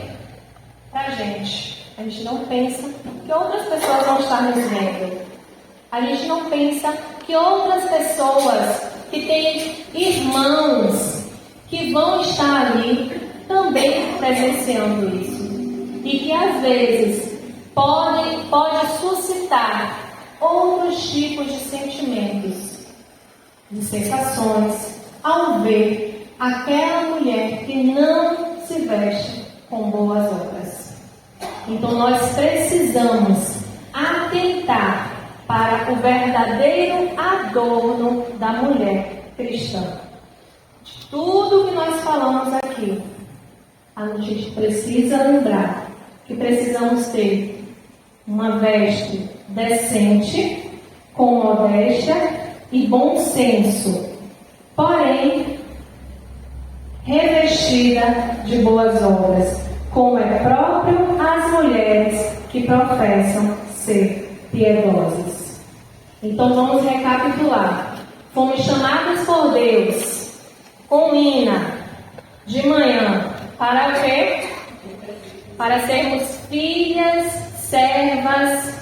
pra gente. A gente não pensa que outras pessoas vão estar nos vendo. A gente não pensa que outras pessoas que têm irmãos que vão estar ali também presenciando isso. E que às vezes pode suscitar outros tipos de sentimentos, de sensações, ao ver aquela mulher que não se veste com boas obras. Então nós precisamos atentar para o verdadeiro adorno da mulher cristã. De tudo que nós falamos aqui, a gente precisa lembrar que precisamos ter uma veste decente, com modéstia e bom senso, porém revestida de boas obras, como é próprio às mulheres que professam ser piedosas. Então vamos recapitular. Fomos chamados por Deus com Ina de manhã para o quê? Para sermos filhas, servas,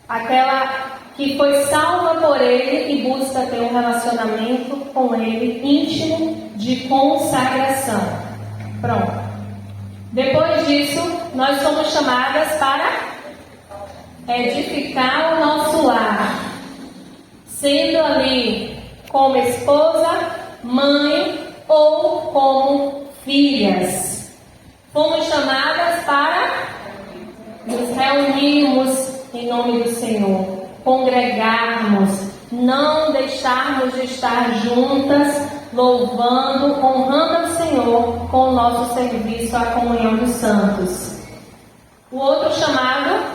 aquela que foi salva por Ele e busca ter um relacionamento com Ele íntimo de consagração. Pronto. Depois disso, nós somos chamadas para edificar o nosso lar, sendo ali como esposa, mãe ou como filhas. Fomos chamadas para nos reunirmos em nome do Senhor, congregarmos, não deixarmos de estar juntas, louvando, honrando o Senhor com o nosso serviço à comunhão dos santos. O outro chamado,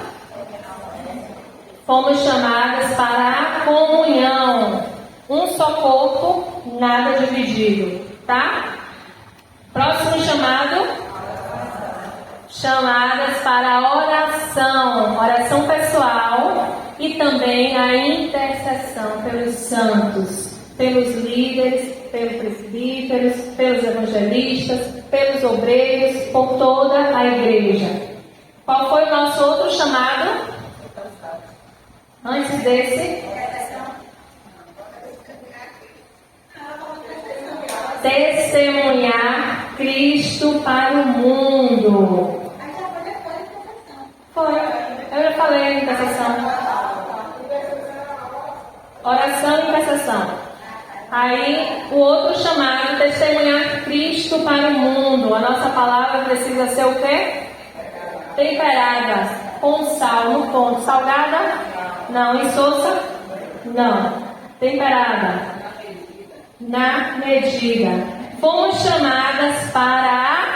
fomos chamadas para a comunhão, um só corpo, nada dividido, tá? Próximo chamado, chamadas para a oração pessoal e também a intercessão pelos santos, pelos líderes, pelos presbíteros, pelos evangelistas, pelos obreiros, por toda a igreja. Qual foi o nosso outro chamado? Antes desse? Testemunhar Cristo para o mundo. Foi. Eu já falei intercessão. Oração e intercessão. Aí, o outro chamado, testemunhar Cristo para o mundo. A nossa palavra precisa ser o quê? Temperada, com sal no ponto. Salgada? Não. Insossa? Não. Temperada? Na medida. Fomos chamadas para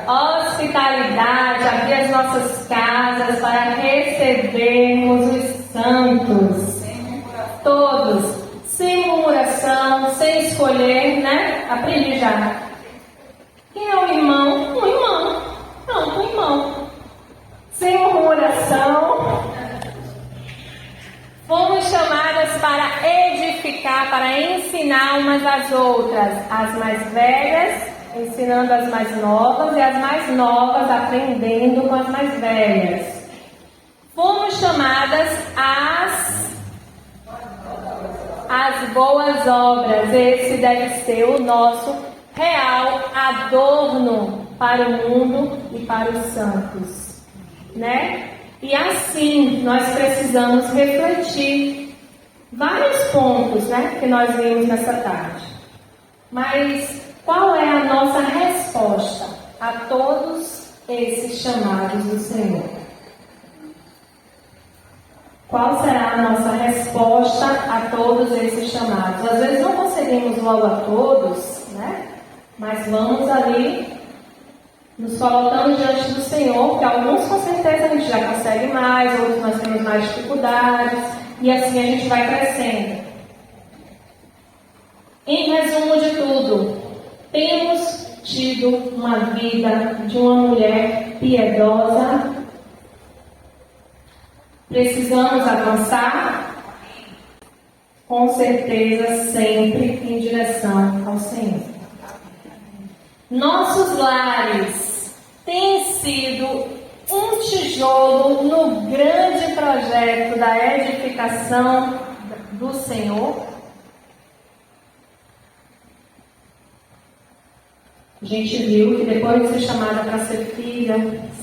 a hospitalidade, abrir as nossas casas para recebermos os santos. Todos. Sem murmuração, sem escolher, né? Aprendi já. Quem é o irmão? Um irmão. Não, um irmão. Sem murmuração. Fomos chamadas para edificar, para ensinar umas às outras. As mais velhas ensinando as mais novas e as mais novas aprendendo com as mais velhas. Fomos chamadas às boas obras. Esse deve ser o nosso real adorno para o mundo e para os santos, né? E assim nós precisamos refletir vários pontos, né, que nós vimos nessa tarde. Mas qual é a nossa resposta a todos esses chamados do Senhor? Qual será a nossa resposta a todos esses chamados? Às vezes não conseguimos logo a todos, né? Mas vamos ali nos colocando diante do Senhor, porque alguns com certeza a gente já consegue mais, outros nós temos mais dificuldades, e assim a gente vai crescendo. Em resumo de tudo, temos tido uma vida de uma mulher piedosa. Precisamos avançar, com certeza, sempre em direção ao Senhor. Nossos lares têm sido um tijolo no grande projeto da edificação do Senhor. A gente viu que depois de ser chamada para ser filha,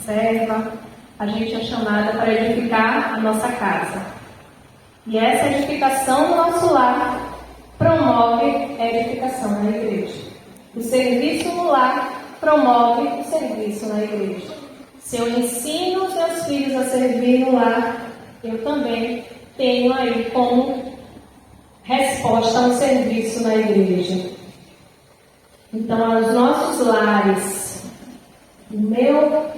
serva, a gente é chamada para edificar a nossa casa. E essa edificação do nosso lar promove a edificação na igreja. O serviço no lar promove o serviço na igreja. Se eu ensino os meus filhos a servir no lar, eu também tenho aí como resposta um serviço na igreja. Então, os nossos lares, o meu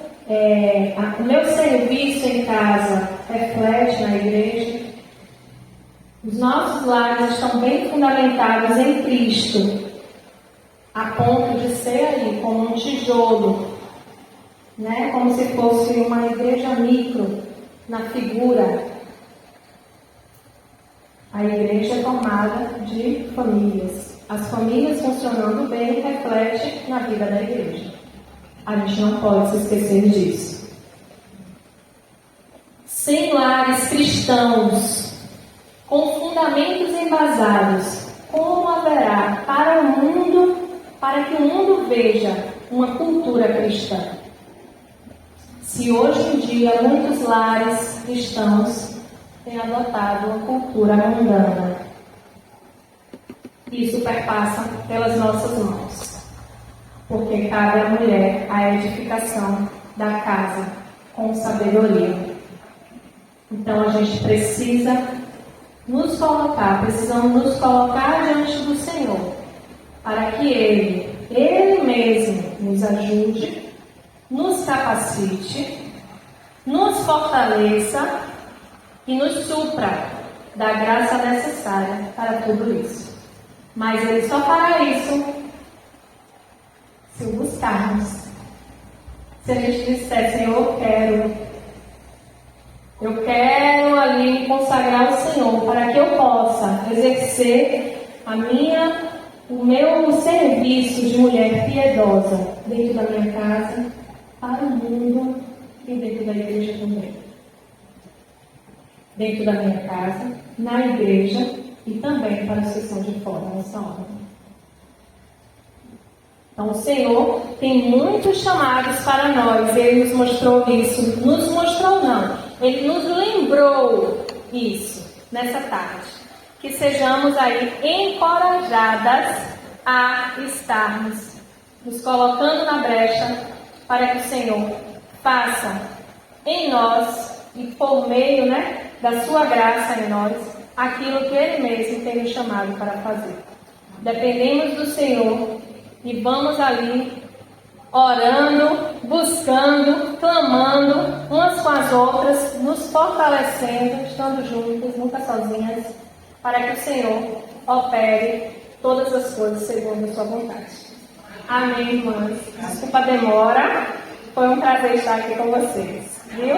serviço em casa reflete na igreja. Os nossos lares estão bem fundamentados em Cristo, a ponto de ser aí como um tijolo, né? Como se fosse uma igreja micro na figura. A igreja é formada de famílias. As famílias funcionando bem refletem na vida da igreja. A gente não pode se esquecer disso. Sem lares cristãos, com fundamentos embasados, como haverá para que o mundo veja uma cultura cristã? Se hoje em dia muitos lares cristãos têm adotado uma cultura mundana, isso perpassa pelas nossas mãos, porque cabe à mulher a edificação da casa com sabedoria. Então a gente precisamos nos colocar diante do Senhor, para que Ele mesmo nos ajude, nos capacite, nos fortaleça e nos supra da graça necessária para tudo isso. Mas Ele só fará isso se o buscarmos. Se a gente disser, Senhor, eu quero ali me consagrar ao Senhor, para que eu possa exercer o meu serviço de mulher piedosa dentro da minha casa, para o mundo e dentro da igreja também. Dentro da minha casa, na igreja e também para os que estão de fora nessa hora. Então o Senhor tem muitos chamados para nós. Ele nos mostrou isso. Nos mostrou não. Ele nos lembrou isso nessa tarde. Que sejamos aí encorajadas a estarmos nos colocando na brecha para que o Senhor faça em nós e por meio, da sua graça em nós, aquilo que Ele mesmo tem nos chamado para fazer. Dependemos do Senhor e vamos ali orando, buscando, clamando umas com as outras, nos fortalecendo, estando juntas, nunca sozinhas, para que o Senhor opere todas as coisas segundo a sua vontade. Amém, irmãs. Desculpa a demora. Foi um prazer estar aqui com vocês. Viu?